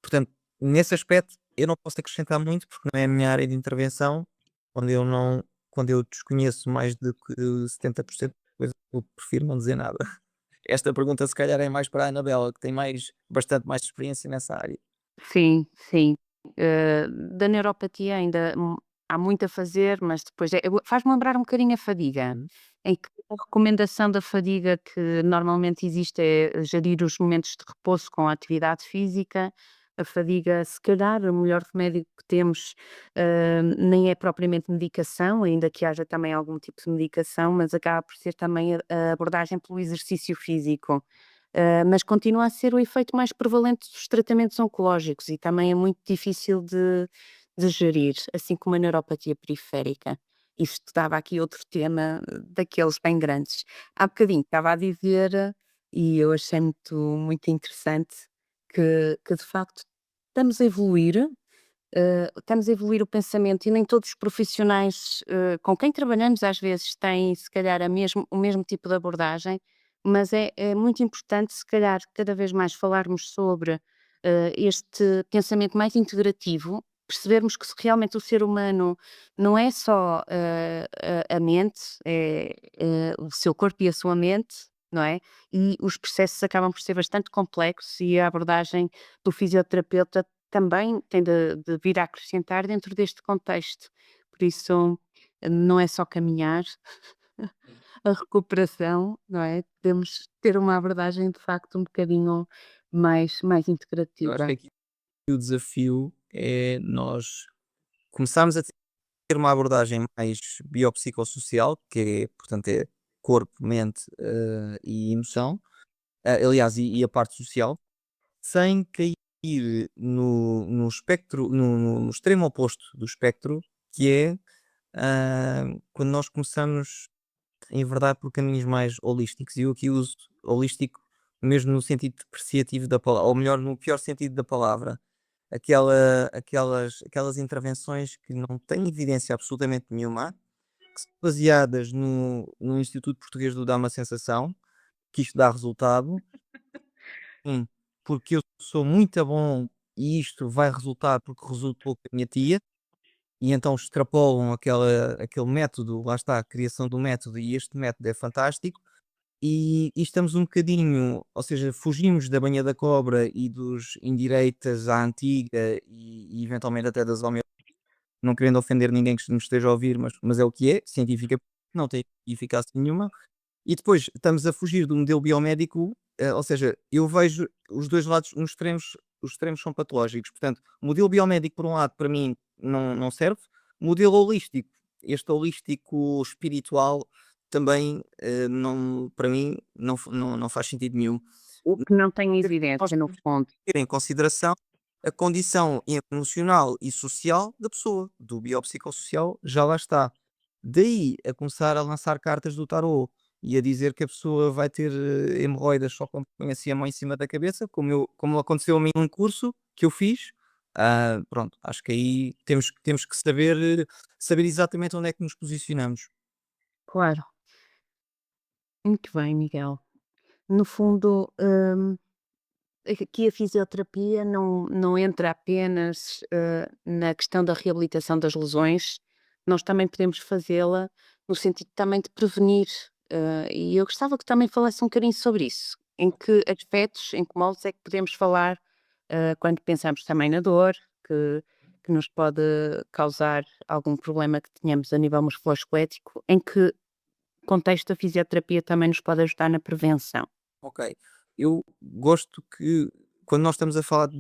Portanto, nesse aspecto, eu não posso acrescentar muito, porque não é a minha área de intervenção, quando eu desconheço mais do que 70% da coisa, eu prefiro não dizer nada. Esta pergunta se calhar é mais para a Anabela, que tem bastante mais experiência nessa área. Sim, sim. Da neuropatia ainda, há muito a fazer, mas depois faz-me lembrar um bocadinho a fadiga, Uhum. em que a recomendação da fadiga que normalmente existe é gerir os momentos de repouso com a atividade física. A fadiga, se calhar, o melhor remédio que temos, nem é propriamente medicação, ainda que haja também algum tipo de medicação, mas acaba por ser também a abordagem pelo exercício físico. Mas continua a ser o efeito mais prevalente dos tratamentos oncológicos e também é muito difícil de gerir, assim como a neuropatia periférica. Isto dava aqui outro tema daqueles bem grandes. Há bocadinho estava a dizer, e eu achei muito interessante, que de facto estamos a evoluir o pensamento e nem todos os profissionais com quem trabalhamos às vezes têm se calhar o mesmo tipo de abordagem, mas é muito importante se calhar cada vez mais falarmos sobre este pensamento mais integrativo, percebermos que realmente o ser humano não é só a mente, é o seu corpo e a sua mente, não é? E os processos acabam por ser bastante complexos e a abordagem do fisioterapeuta também tem de vir a acrescentar dentro deste contexto. Por isso, não é só caminhar, a recuperação, não é? Podemos ter uma abordagem de facto um bocadinho mais Eu acho que integrativa. aqui o desafio é nós começarmos a ter uma abordagem mais biopsicossocial, que é, portanto, é corpo, mente, e emoção, aliás, e a parte social, sem cair no espectro, no extremo oposto do espectro, que é quando nós começamos, em verdade, por caminhos mais holísticos. E eu aqui uso holístico mesmo no sentido depreciativo da palavra, ou melhor, no pior sentido da palavra. Aquelas intervenções que não têm evidência absolutamente nenhuma, que são baseadas no Instituto Português do Dá-me a Sensação, que isto dá resultado, porque eu sou muito bom e isto vai resultar porque resultou com a minha tia, e então extrapolam aquele método, lá está, a criação do método, e este método é fantástico. e estamos um bocadinho, ou seja, fugimos da banha da cobra e dos indireitas à antiga e eventualmente até das homeopatia, não querendo ofender ninguém que nos esteja a ouvir, mas é o que é, científica, não tem eficácia nenhuma. E depois estamos a fugir do modelo biomédico, ou seja, eu vejo os 2 lados, os extremos são patológicos. Portanto, o modelo biomédico, por um lado, para mim não serve. O modelo holístico, este holístico espiritual também, não, para mim não faz sentido nenhum. O que não tem Nós evidência no temos fundo. que ter em consideração a condição emocional e social da pessoa, do biopsicossocial já lá está. Daí a começar a lançar cartas do tarô e a dizer que a pessoa vai ter, hemorroidas só quando põe assim a mão em cima da cabeça, como aconteceu a mim num curso que eu fiz. Pronto, acho que aí temos que saber exatamente onde é que nos posicionamos. Claro, muito bem, Miguel. No fundo, aqui a fisioterapia não entra apenas, na questão da reabilitação das lesões, nós também podemos fazê-la no sentido também de prevenir, e eu gostava que também falasse um bocadinho sobre isso. Em que aspectos, em que moldes é que podemos falar, quando pensamos também na dor, que que nos pode causar algum problema que tenhamos a nível musculoesquelético, em que contexto a fisioterapia também nos pode ajudar na prevenção? Ok. Eu gosto que quando nós estamos a falar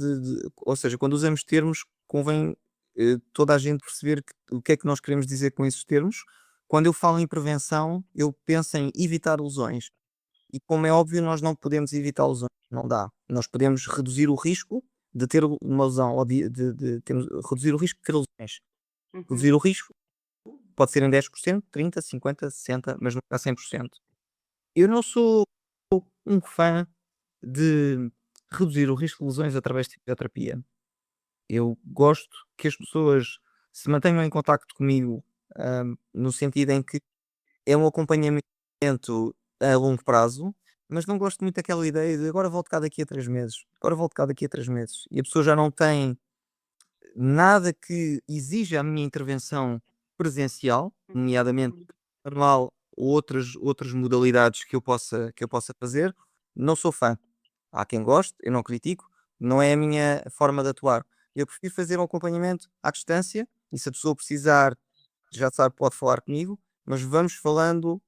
ou seja, quando usamos termos, convém, toda a gente perceber o que é que nós queremos dizer com esses termos. Quando eu falo em prevenção, eu penso em evitar lesões. E como é óbvio, nós não podemos evitar lesões, não dá. Nós podemos reduzir o risco de ter uma lesão ou reduzir o risco de ter lesões. Uhum. Reduzir o risco pode ser em 10%, 30, 50, 60, mas nunca a 100%. Eu não sou um fã de reduzir o risco de lesões através de fisioterapia. Eu gosto que as pessoas se mantenham em contacto comigo, no sentido em que é um acompanhamento a longo prazo, mas não gosto muito daquela ideia de agora volto cá daqui a 3 meses, agora volto cá daqui a 3 meses. E a pessoa já não tem nada que exija a minha intervenção presencial, nomeadamente manual ou outras modalidades que eu possa fazer. Não sou fã. Há quem goste, eu não critico, não é a minha forma de atuar. Eu prefiro fazer um acompanhamento à distância e se a pessoa precisar, já sabe, pode falar comigo, mas vamos falando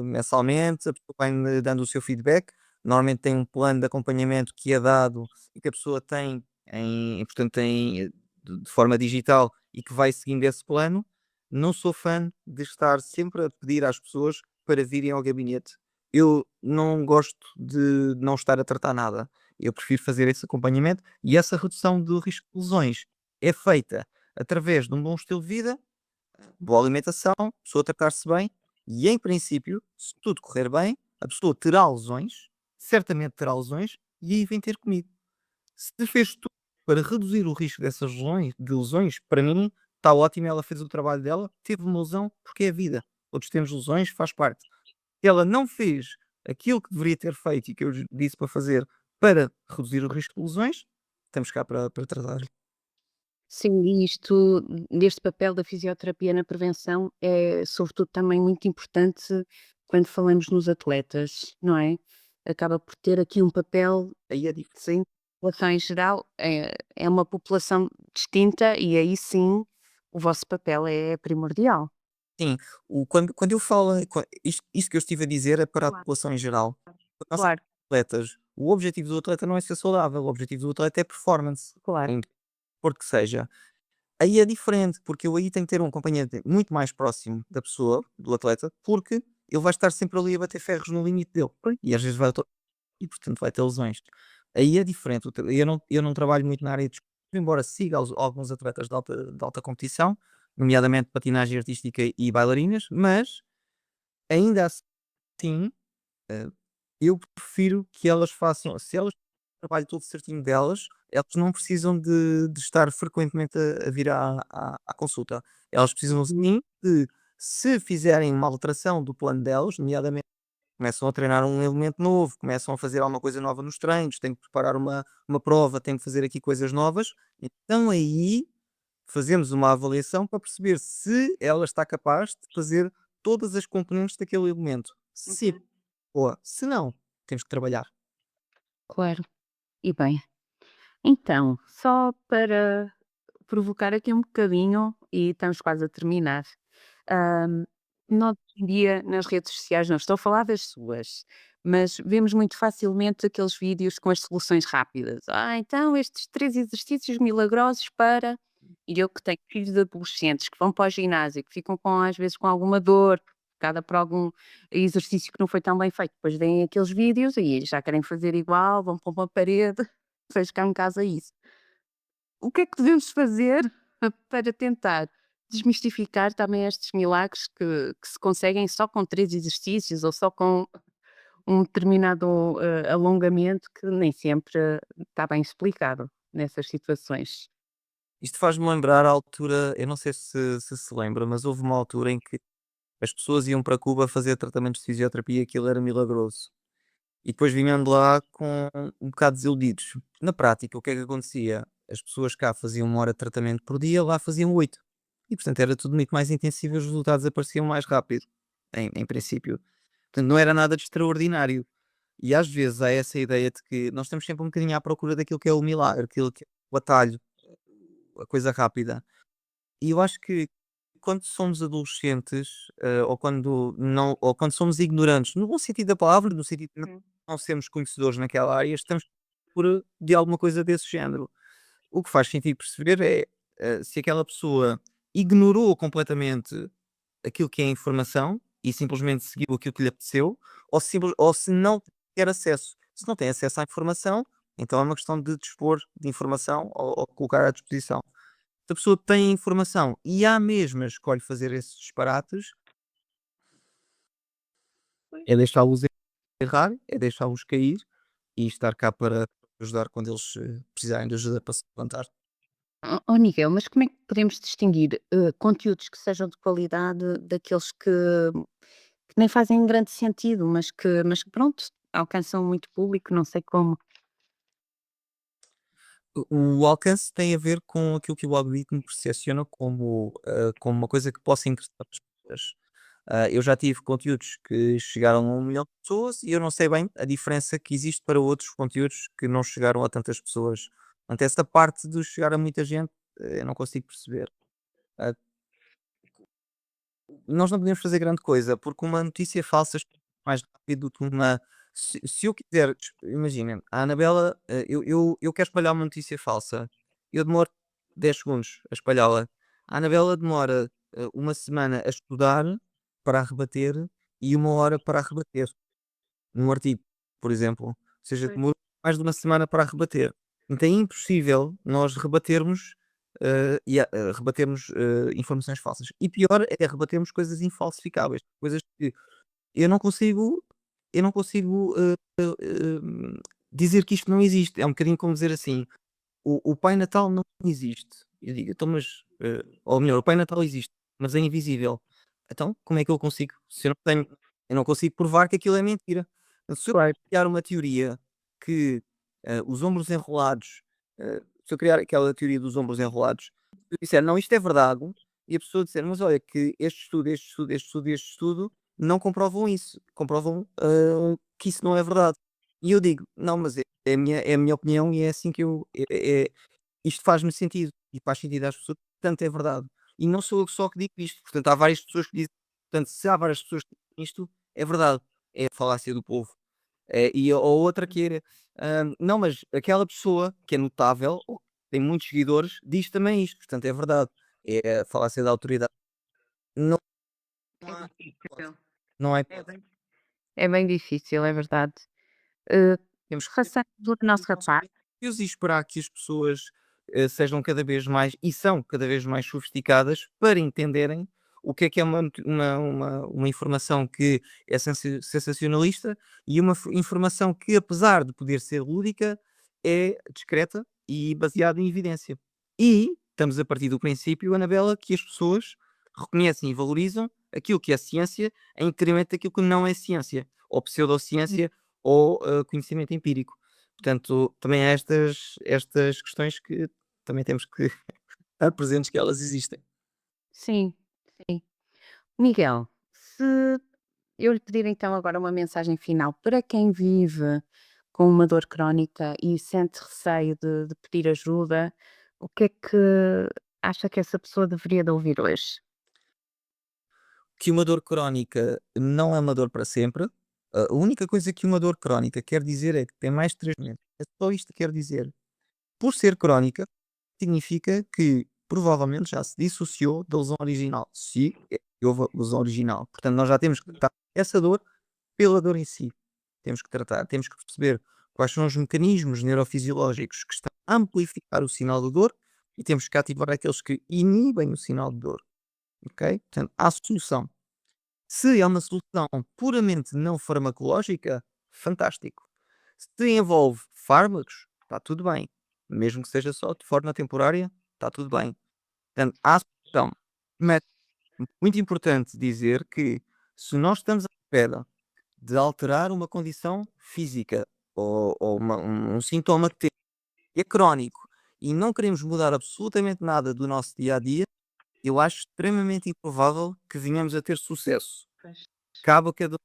mensalmente, a pessoa vai-me dando o seu feedback. Normalmente tem um plano de acompanhamento que é dado e que a pessoa tem portanto, de forma digital e que vai seguindo esse plano. Não sou fã de estar sempre a pedir às pessoas para virem ao gabinete. Eu não gosto de não estar a tratar nada. Eu prefiro fazer esse acompanhamento e essa redução do risco de lesões é feita através de um bom estilo de vida, boa alimentação, a pessoa tratar-se bem e, em princípio, se tudo correr bem, a pessoa terá lesões, certamente terá lesões, e aí vem ter comigo. Se fez tudo para reduzir o risco dessas lesões, para mim está ótimo, ela fez o trabalho dela, teve uma lesão, porque é a vida. Todos temos lesões, faz parte. Se ela não fez aquilo que deveria ter feito e que eu lhe disse para fazer para reduzir o risco de lesões, estamos cá para tratar. Sim, e isto deste papel da fisioterapia na prevenção é, sobretudo, também muito importante quando falamos nos atletas, não é? Acaba por ter aqui um papel, Aí é diferente. sim, população em geral, é uma população distinta e aí sim o vosso papel é primordial. Sim, quando eu falo, isto que eu estive a dizer é para a Claro, população em geral. Quando nós falamos claro, de atletas, o objetivo do atleta não é ser saudável, o objetivo do atleta é performance, claro. em desporto que seja. Aí é diferente, porque eu aí tenho que ter um acompanhante muito mais próximo da pessoa, do atleta, porque ele vai estar sempre ali a bater ferros no limite dele. Pois. E às vezes e portanto vai ter lesões. Aí é diferente. Eu não trabalho muito na área de desporto, embora siga alguns atletas de alta competição, nomeadamente patinagem artística e bailarinas, mas ainda assim, eh, eu prefiro que elas façam, se elas fazem o trabalho todo certinho delas, elas não precisam de estar frequentemente a vir à consulta. Elas precisam sim de, se fizerem uma alteração do plano delas, nomeadamente começam a treinar um elemento novo, começam a fazer alguma coisa nova nos treinos, têm que preparar uma prova, têm que fazer aqui coisas novas, então aí fazemos uma avaliação para perceber se ela está capaz de fazer todas as componentes daquele elemento. Se Uhum. boa. Se não, temos que trabalhar. Claro. E bem, então, só para provocar aqui um bocadinho, e estamos quase a terminar. Ahm, Nós hoje em dia nas redes sociais, não estou a falar das suas, mas vemos muito facilmente aqueles vídeos com as soluções rápidas. Então estes 3 exercícios milagrosos para. E eu que tenho filhos de adolescentes que vão para o ginásio, que ficam com, às vezes com alguma dor, cada por algum exercício que não foi tão bem feito. Depois veem aqueles vídeos e já querem fazer igual, vão para uma parede, fez cá em casa isso. O que é que devemos fazer para tentar desmistificar também estes milagres que se conseguem só com 3 exercícios ou só com um determinado, alongamento que nem sempre está bem explicado nessas situações? Isto faz-me lembrar a altura, eu não sei se lembra, mas houve uma altura em que as pessoas iam para Cuba fazer tratamentos de fisioterapia e aquilo era milagroso. E depois vinham de lá com um bocado desiludidos. Na prática, o que é que acontecia? As pessoas cá faziam 1 hora de tratamento por dia, lá faziam 8. E portanto era tudo muito mais intensivo e os resultados apareciam mais rápido, em princípio. Portanto, não era nada de extraordinário. E às vezes há essa ideia de que nós estamos sempre um bocadinho à procura daquilo que é o milagre, aquilo que é o atalho, a coisa rápida. E eu acho que quando somos adolescentes, ou quando não ou quando somos ignorantes, no bom sentido da palavra, no sentido de não sermos conhecedores naquela área, estamos por de alguma coisa desse género. O que faz sentido perceber é, se aquela pessoa ignorou completamente aquilo que é informação e simplesmente seguiu aquilo que lhe apeteceu, ou se não quer acesso. Se não tem acesso à informação, então é uma questão de dispor de informação ou colocar à disposição. Se a pessoa tem informação e à mesma escolhe fazer esses disparates, é deixá-los errar, é deixá-los cair e estar cá para ajudar quando eles precisarem de ajuda para se levantar. Ó Miguel, mas como é que podemos distinguir, conteúdos que sejam de qualidade daqueles que nem fazem grande sentido, mas que pronto, alcançam muito público, não sei como. O alcance tem a ver com aquilo que o algoritmo percepciona como uma coisa que possa interessar as pessoas. Eu já tive conteúdos que chegaram a 1 milhão de pessoas e eu não sei bem a diferença que existe para outros conteúdos que não chegaram a tantas pessoas. Portanto, essa parte de chegar a muita gente, eu não consigo perceber. Ah, Nós não podemos fazer grande coisa, porque uma notícia falsa espalha mais rápido do que uma. Se eu quiser, imaginem, a Anabela, eu quero espalhar uma notícia falsa, eu demoro 10 segundos a espalhá-la. A Anabela demora 1 semana a estudar para a rebater e 1 hora para a rebater num artigo, por exemplo. Ou seja, Pois. demorou mais de 1 semana para a rebater. Então é impossível nós rebatermos, rebatermos informações falsas. E pior é rebatermos coisas infalsificáveis, coisas que eu não consigo, eu não consigo dizer que isto não existe. É um bocadinho como dizer assim: o Pai Natal não existe. Eu digo, então, mas, ou melhor, o Pai Natal existe, mas é invisível. Então, como é que eu consigo? Se eu não tenho, eu não consigo provar que aquilo é mentira. Se eu Claro. criar uma teoria que os ombros enrolados, se eu criar aquela teoria dos ombros enrolados, eu disser, não, isto é verdade, e a pessoa disser, mas olha, que este estudo, este estudo, este estudo, este estudo, não comprovam isso, comprovam que isso não é verdade. E eu digo, não, mas é a minha opinião e é assim que eu. Isto faz-me sentido e faz sentido às pessoas, portanto é verdade. E não sou eu só que digo isto, portanto há várias pessoas que dizem, portanto, se há várias pessoas que dizem isto, é verdade. É a falácia do povo. E a outra que é, não, mas aquela pessoa que é notável, ou que tem muitos seguidores, diz também isto, portanto é verdade. É a falácia da autoridade. Não, É difícil. não é É hipótese. bem é bem difícil, é verdade. Eh, Temos que Passando do nosso rapaz. e esperar que as pessoas, sejam cada vez mais e são cada vez mais sofisticadas para entenderem o que é uma informação que é sensacionalista e uma informação que, apesar de poder ser lúdica, é discreta e baseada em evidência. E estamos a partir do princípio, Anabela, que as pessoas reconhecem e valorizam aquilo que é ciência em detrimento daquilo que não é ciência, ou pseudociência ou, conhecimento empírico. Portanto, também há estas questões que também temos que estar presentes que elas existem. Sim, sim. Miguel, se eu lhe pedir então agora uma mensagem final para quem vive com uma dor crónica e sente receio de pedir ajuda, o que é que acha que essa pessoa deveria de ouvir hoje? Que uma dor crónica não é uma dor para sempre. A única coisa que uma dor crónica quer dizer é que tem mais de 3 meses. É só isto que quer dizer. Por ser crónica, significa que provavelmente já se dissociou da lesão original. Se houve a lesão original. Portanto, nós já temos que tratar essa dor pela dor em si. Temos que tratar, temos que perceber quais são os mecanismos neurofisiológicos que estão a amplificar o sinal de dor e temos que ativar aqueles que inibem o sinal de dor. Ok? Portanto, há solução. Se é uma solução puramente não farmacológica, fantástico. Se envolve fármacos, está tudo bem. Mesmo que seja só de forma temporária, está tudo bem. Portanto, há solução. Mas muito importante dizer que se nós estamos à espera de alterar uma condição física ou um sintoma que é crónico e não queremos mudar absolutamente nada do nosso dia a dia, eu acho extremamente improvável que venhamos a ter sucesso. Pois. Cabe a cada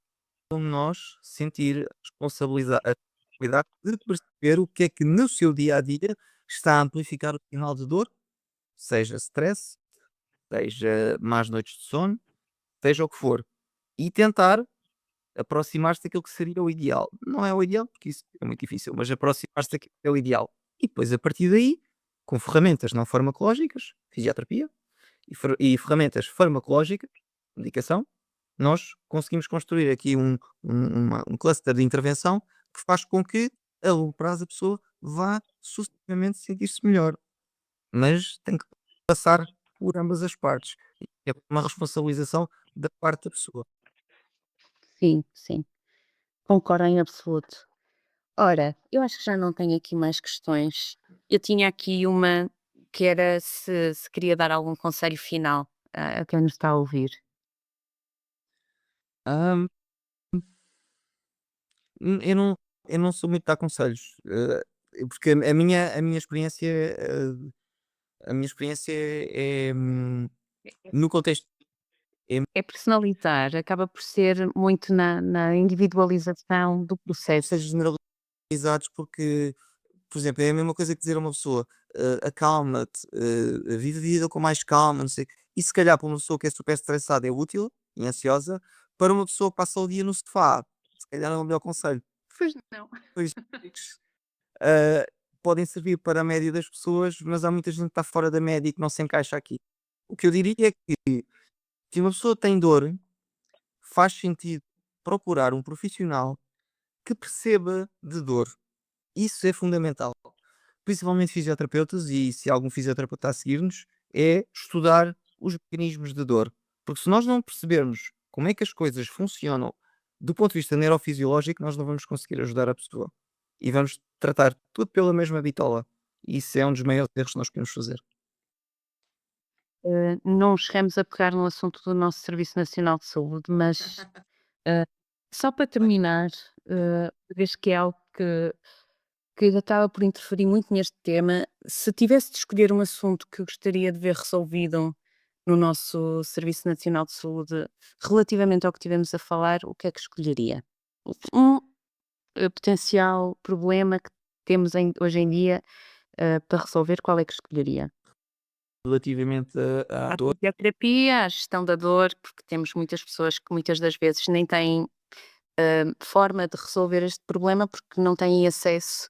um de nós sentir a responsabilidade de perceber o que é que no seu dia a dia está a amplificar o sinal de dor, seja stress, seja más noites de sono, seja o que for, e tentar aproximar-se daquilo que seria o ideal. Não é o ideal, porque isso é muito difícil, mas aproximar-se daquilo que é o ideal. E depois, a partir daí, com ferramentas não farmacológicas, fisioterapia, e ferramentas farmacológicas, medicação, nós conseguimos construir aqui um cluster de intervenção que faz com que, a longo prazo, a pessoa vá sucessivamente sentir-se melhor. Mas tem que passar por ambas as partes. E é uma responsabilização da parte da pessoa. Sim, sim, concordo em absoluto. Ora, eu acho que já não tenho aqui mais questões. Eu tinha aqui uma que era se queria dar algum conselho final a quem nos está a ouvir. Hum, eu não sou muito de dar conselhos, porque a minha experiência, no contexto é É personalizar, acaba por ser muito na individualização do processo. ser generalizados porque, por exemplo, é a mesma coisa que dizer a uma pessoa, acalma-te, vive a vida com mais calma, não sei. E se calhar para uma pessoa que é super estressada é útil e ansiosa, para uma pessoa que passa o dia no sofá, se calhar não é o melhor conselho. Pois não. Pois, ah, podem servir para a média das pessoas, mas há muita gente que está fora da média e que não se encaixa aqui. O que eu diria é que se uma pessoa tem dor, faz sentido procurar um profissional que perceba de dor. Isso é fundamental. Principalmente fisioterapeutas, e se algum fisioterapeuta a seguir-nos, é estudar os mecanismos de dor. Porque se nós não percebermos como é que as coisas funcionam do ponto de vista neurofisiológico, nós não vamos conseguir ajudar a pessoa. E vamos tratar tudo pela mesma bitola. E isso é um dos maiores erros que nós podemos fazer. Não chegamos a pegar no assunto do nosso Serviço Nacional de Saúde, mas, eh, só para terminar, vez que é algo que acaba por interferir muito neste tema, se tivesse de escolher um assunto que gostaria de ver resolvido no nosso Serviço Nacional de Saúde, relativamente ao que tivemos a falar, o que é que escolheria? Um, potencial problema que temos hoje em dia, para resolver, qual é que escolheria? Relativamente à A dor, fisioterapia, a gestão da dor, porque temos muitas pessoas que muitas das vezes nem têm, forma de resolver este problema, porque não têm acesso,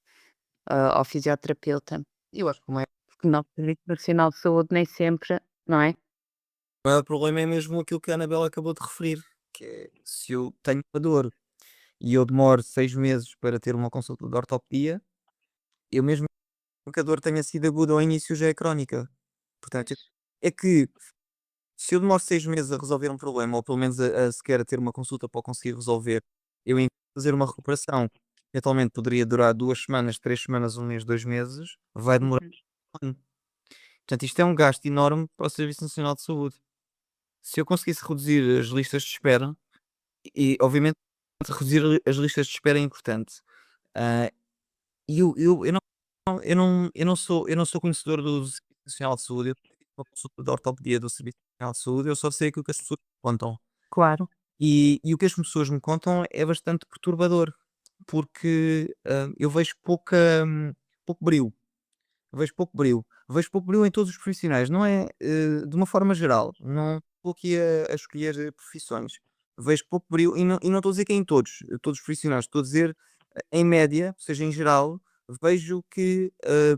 ao fisioterapeuta. eu acho que Porque o nosso Serviço Nacional de Saúde nem sempre, não é? o maior problema é mesmo aquilo que a Anabela acabou de referir, que é se eu tenho uma dor e eu demoro 6 meses para ter uma consulta de ortopedia, eu mesmo que a dor tenha sido aguda ao início já é crónica. Portanto, Pois. é que se eu demoro 6 meses a resolver um problema, ou pelo menos a sequer a ter uma consulta para o conseguir resolver, eu em fazer uma recuperação, que eventualmente poderia durar 2 semanas, 3 semanas, 1 mês, 2 meses, vai demorar Uhum. um ano. Portanto, isto é um gasto enorme para o Serviço Nacional de Saúde. Se eu conseguisse reduzir as listas de espera, e obviamente reduzir as listas de espera é importante. Ah, e eu não sou conhecedor do Serviço Nacional de Saúde, eu tive uma consulta de ortopedia do Serviço Nacional de Saúde, eu só sei aquilo que as pessoas contam. Claro. E o que as pessoas me contam é bastante perturbador, porque, eu vejo pouco brio. Vejo pouco brilho em todos os profissionais, não é, de uma forma geral, não estou aqui a escolher profissões. Vejo pouco brilho e não estou a dizer que é em todos os profissionais, estou a dizer, em média, ou seja, em geral, vejo que,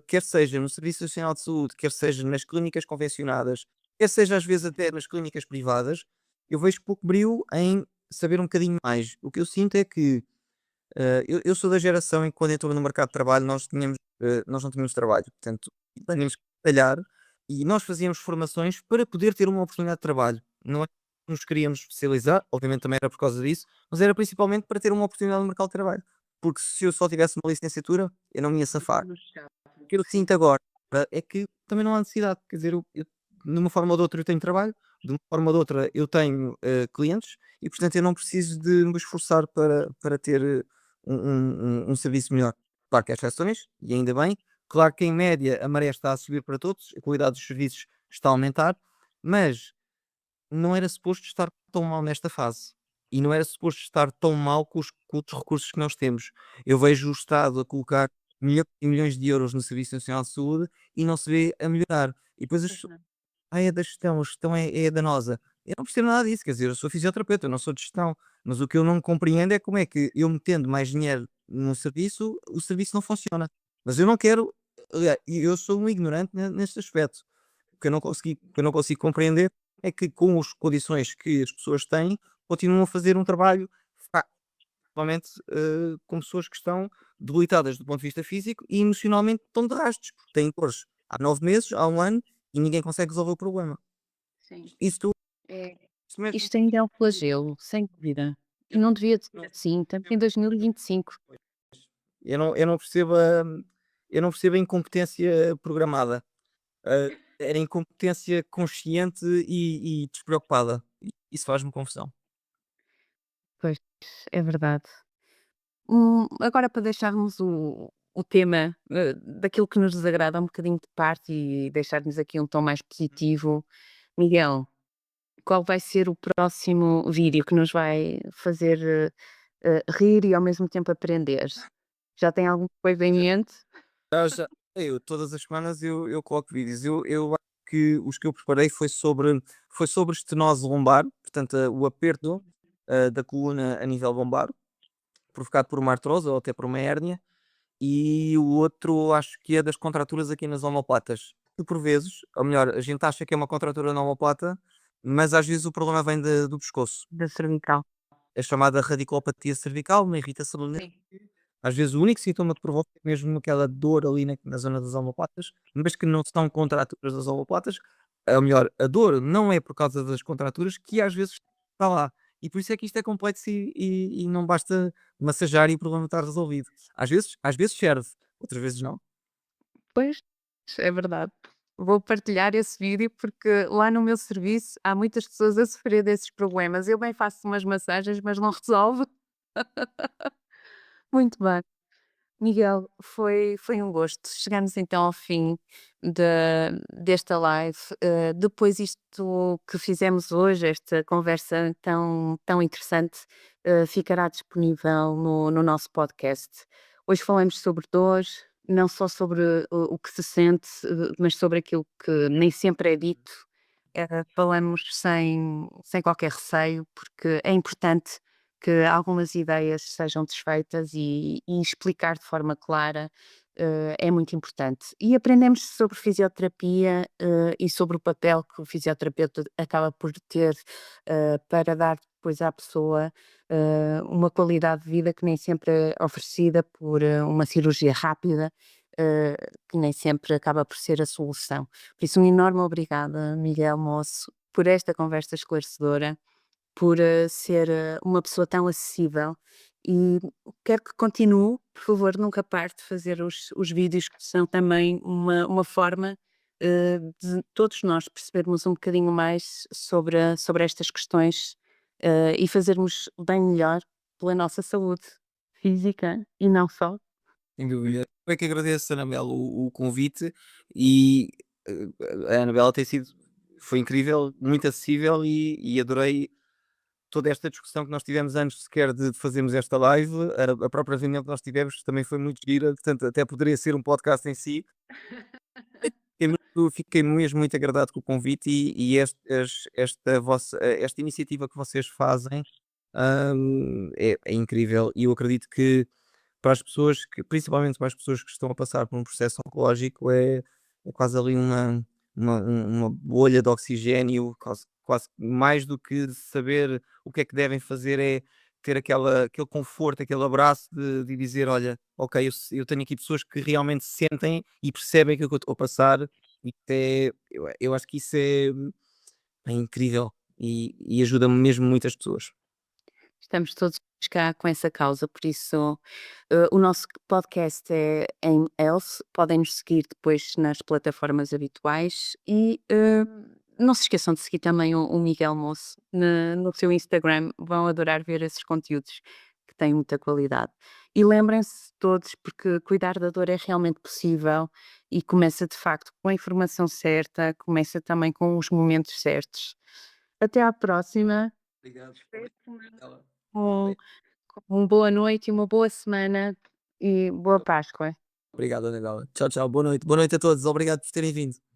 quer seja no Serviço Nacional de Saúde, quer seja nas clínicas convencionadas, quer seja às vezes até nas clínicas privadas, eu vejo pouco brilho em saber um bocadinho mais. O que eu sinto é que eu sou da geração em que quando entrou no mercado de trabalho nós não tínhamos trabalho, portanto, tínhamos que batalhar e nós fazíamos formações para poder ter uma oportunidade de trabalho. Não é que nos queríamos especializar, obviamente também era por causa disso, mas era principalmente para ter uma oportunidade no mercado de trabalho. Porque se eu só tivesse uma licenciatura, eu não me ia safar. O que eu sinto agora, é que também não há necessidade, quer dizer, de uma forma ou de outra eu tenho trabalho, de uma forma ou de outra eu tenho, clientes e portanto eu não preciso de me esforçar para ter um serviço melhor. Claro que há exceções, e ainda bem. Claro que em média a maré está a subir para todos, a qualidade dos serviços está a aumentar, mas não era suposto estar tão mal nesta fase. E não era suposto estar tão mal com os recursos que nós temos. Eu vejo o Estado a colocar milhões e milhões de euros no Serviço Nacional de Saúde e não se vê a melhorar. E depois as pessoas, é da gestão, a gestão é danosa. Eu não percebo nada disso, quer dizer, eu sou fisioterapeuta, eu não sou de gestão, mas o que eu não compreendo é como é que eu metendo mais dinheiro no serviço, o serviço não funciona. Mas eu não quero, aliás, e eu sou um ignorante neste aspecto. O que eu não consigo compreender é que com as condições que as pessoas têm, continuam a fazer um trabalho, fa- principalmente com pessoas que estão debilitadas do ponto de vista físico e emocionalmente estão de rastros, porque têm dores há 9 meses, há um ano e ninguém consegue resolver o problema. Sim. Isso É, isso mesmo. isto ainda é um flagelo, sem dúvida. E não devia de ser assim, estamos em 2025. Eu não percebo a incompetência programada. Era incompetência consciente e despreocupada. Isso faz-me confusão. Pois, é verdade. Agora para deixarmos o tema, daquilo que nos desagrada um bocadinho de parte e deixarmos aqui um tom mais positivo, Miguel, qual vai ser o próximo vídeo que nos vai fazer, rir e ao mesmo tempo aprender? Já tem alguma coisa em mente? Já eu todas as semanas eu coloco vídeos. Eu acho que os que eu preparei foi sobre estenose lombar, portanto, o aperto, da coluna a nível lombar, provocado por uma artrose ou até por uma hérnia. E o outro acho que é das contraturas aqui nas omoplatas, que por vezes, ou melhor, a gente acha que é uma contratura na omoplata, mas às vezes o problema vem do pescoço. Da cervical. É chamada radiculopatia cervical, uma irritação do nervo. Sim. Às vezes o único sintoma que provoca é mesmo aquela dor ali na zona das omoplatas, mas que não são contraturas das omoplatas, ou melhor, a dor não é por causa das contraturas, que às vezes está lá. E por isso é que isto é complexo e não basta massajar e o problema está resolvido. Às vezes serve, outras vezes não. Pois, é verdade. Vou partilhar esse vídeo porque lá no meu serviço há muitas pessoas a sofrer desses problemas. Eu bem faço umas massagens, mas não resolve. Muito bem. Miguel, foi um gosto. Chegamos então ao fim desta live. Depois isto que fizemos hoje, esta conversa tão interessante, ficará disponível no nosso podcast. Hoje falamos sobre dores, não só sobre o que se sente, mas sobre aquilo que nem sempre é dito. Falamos sem qualquer receio, porque é importante que algumas ideias sejam desfeitas e explicar de forma clara, é muito importante. E aprendemos sobre fisioterapia, e sobre o papel que o fisioterapeuta acaba por ter, para dar depois à pessoa, uma qualidade de vida que nem sempre é oferecida por, uma cirurgia rápida, eh, que nem sempre acaba por ser a solução. Por isso, um enorme obrigada, Miguel Moço, por esta conversa esclarecedora, por ser uma pessoa tão acessível e quero que continue, por favor, nunca pare de fazer os vídeos que são também uma forma de todos nós percebermos um bocadinho mais sobre estas questões e fazermos bem melhor pela nossa saúde física e não só. Sem dúvida. Eu é que agradeço, Anabela, o convite e a Anabela foi incrível, muito acessível e adorei toda esta discussão que nós tivemos antes sequer de fazermos esta live, a própria reunião que nós tivemos também foi muito gira, portanto, até poderia ser um podcast em si. Fiquei mesmo muito agradado com o convite e esta iniciativa que vocês fazem, é incrível e eu acredito que para as pessoas que principalmente para as pessoas que estão a passar por um processo oncológico é quase ali uma bolha de oxigênio, quase mais do que saber o que é que devem fazer, é ter aquele conforto, aquele abraço de dizer: "Olha, ok, eu tenho aqui pessoas que realmente sentem e percebem aquilo que eu estou a passar", e eu acho que isso é incrível e ajuda mesmo muitas pessoas. Estamos todos cá com essa causa, por isso, o nosso podcast é em Health, podem nos seguir depois nas plataformas habituais e, não se esqueçam de seguir também o Miguel Moço no seu Instagram, vão adorar ver esses conteúdos que têm muita qualidade. E lembrem-se todos, porque cuidar da dor é realmente possível e começa de facto com a informação certa, começa também com os momentos certos. Até à próxima. Obrigado. Um boa noite e uma boa semana e boa Páscoa. Obrigado, Anabela. Tchau, tchau. Boa noite. Boa noite a todos. Obrigado por terem vindo.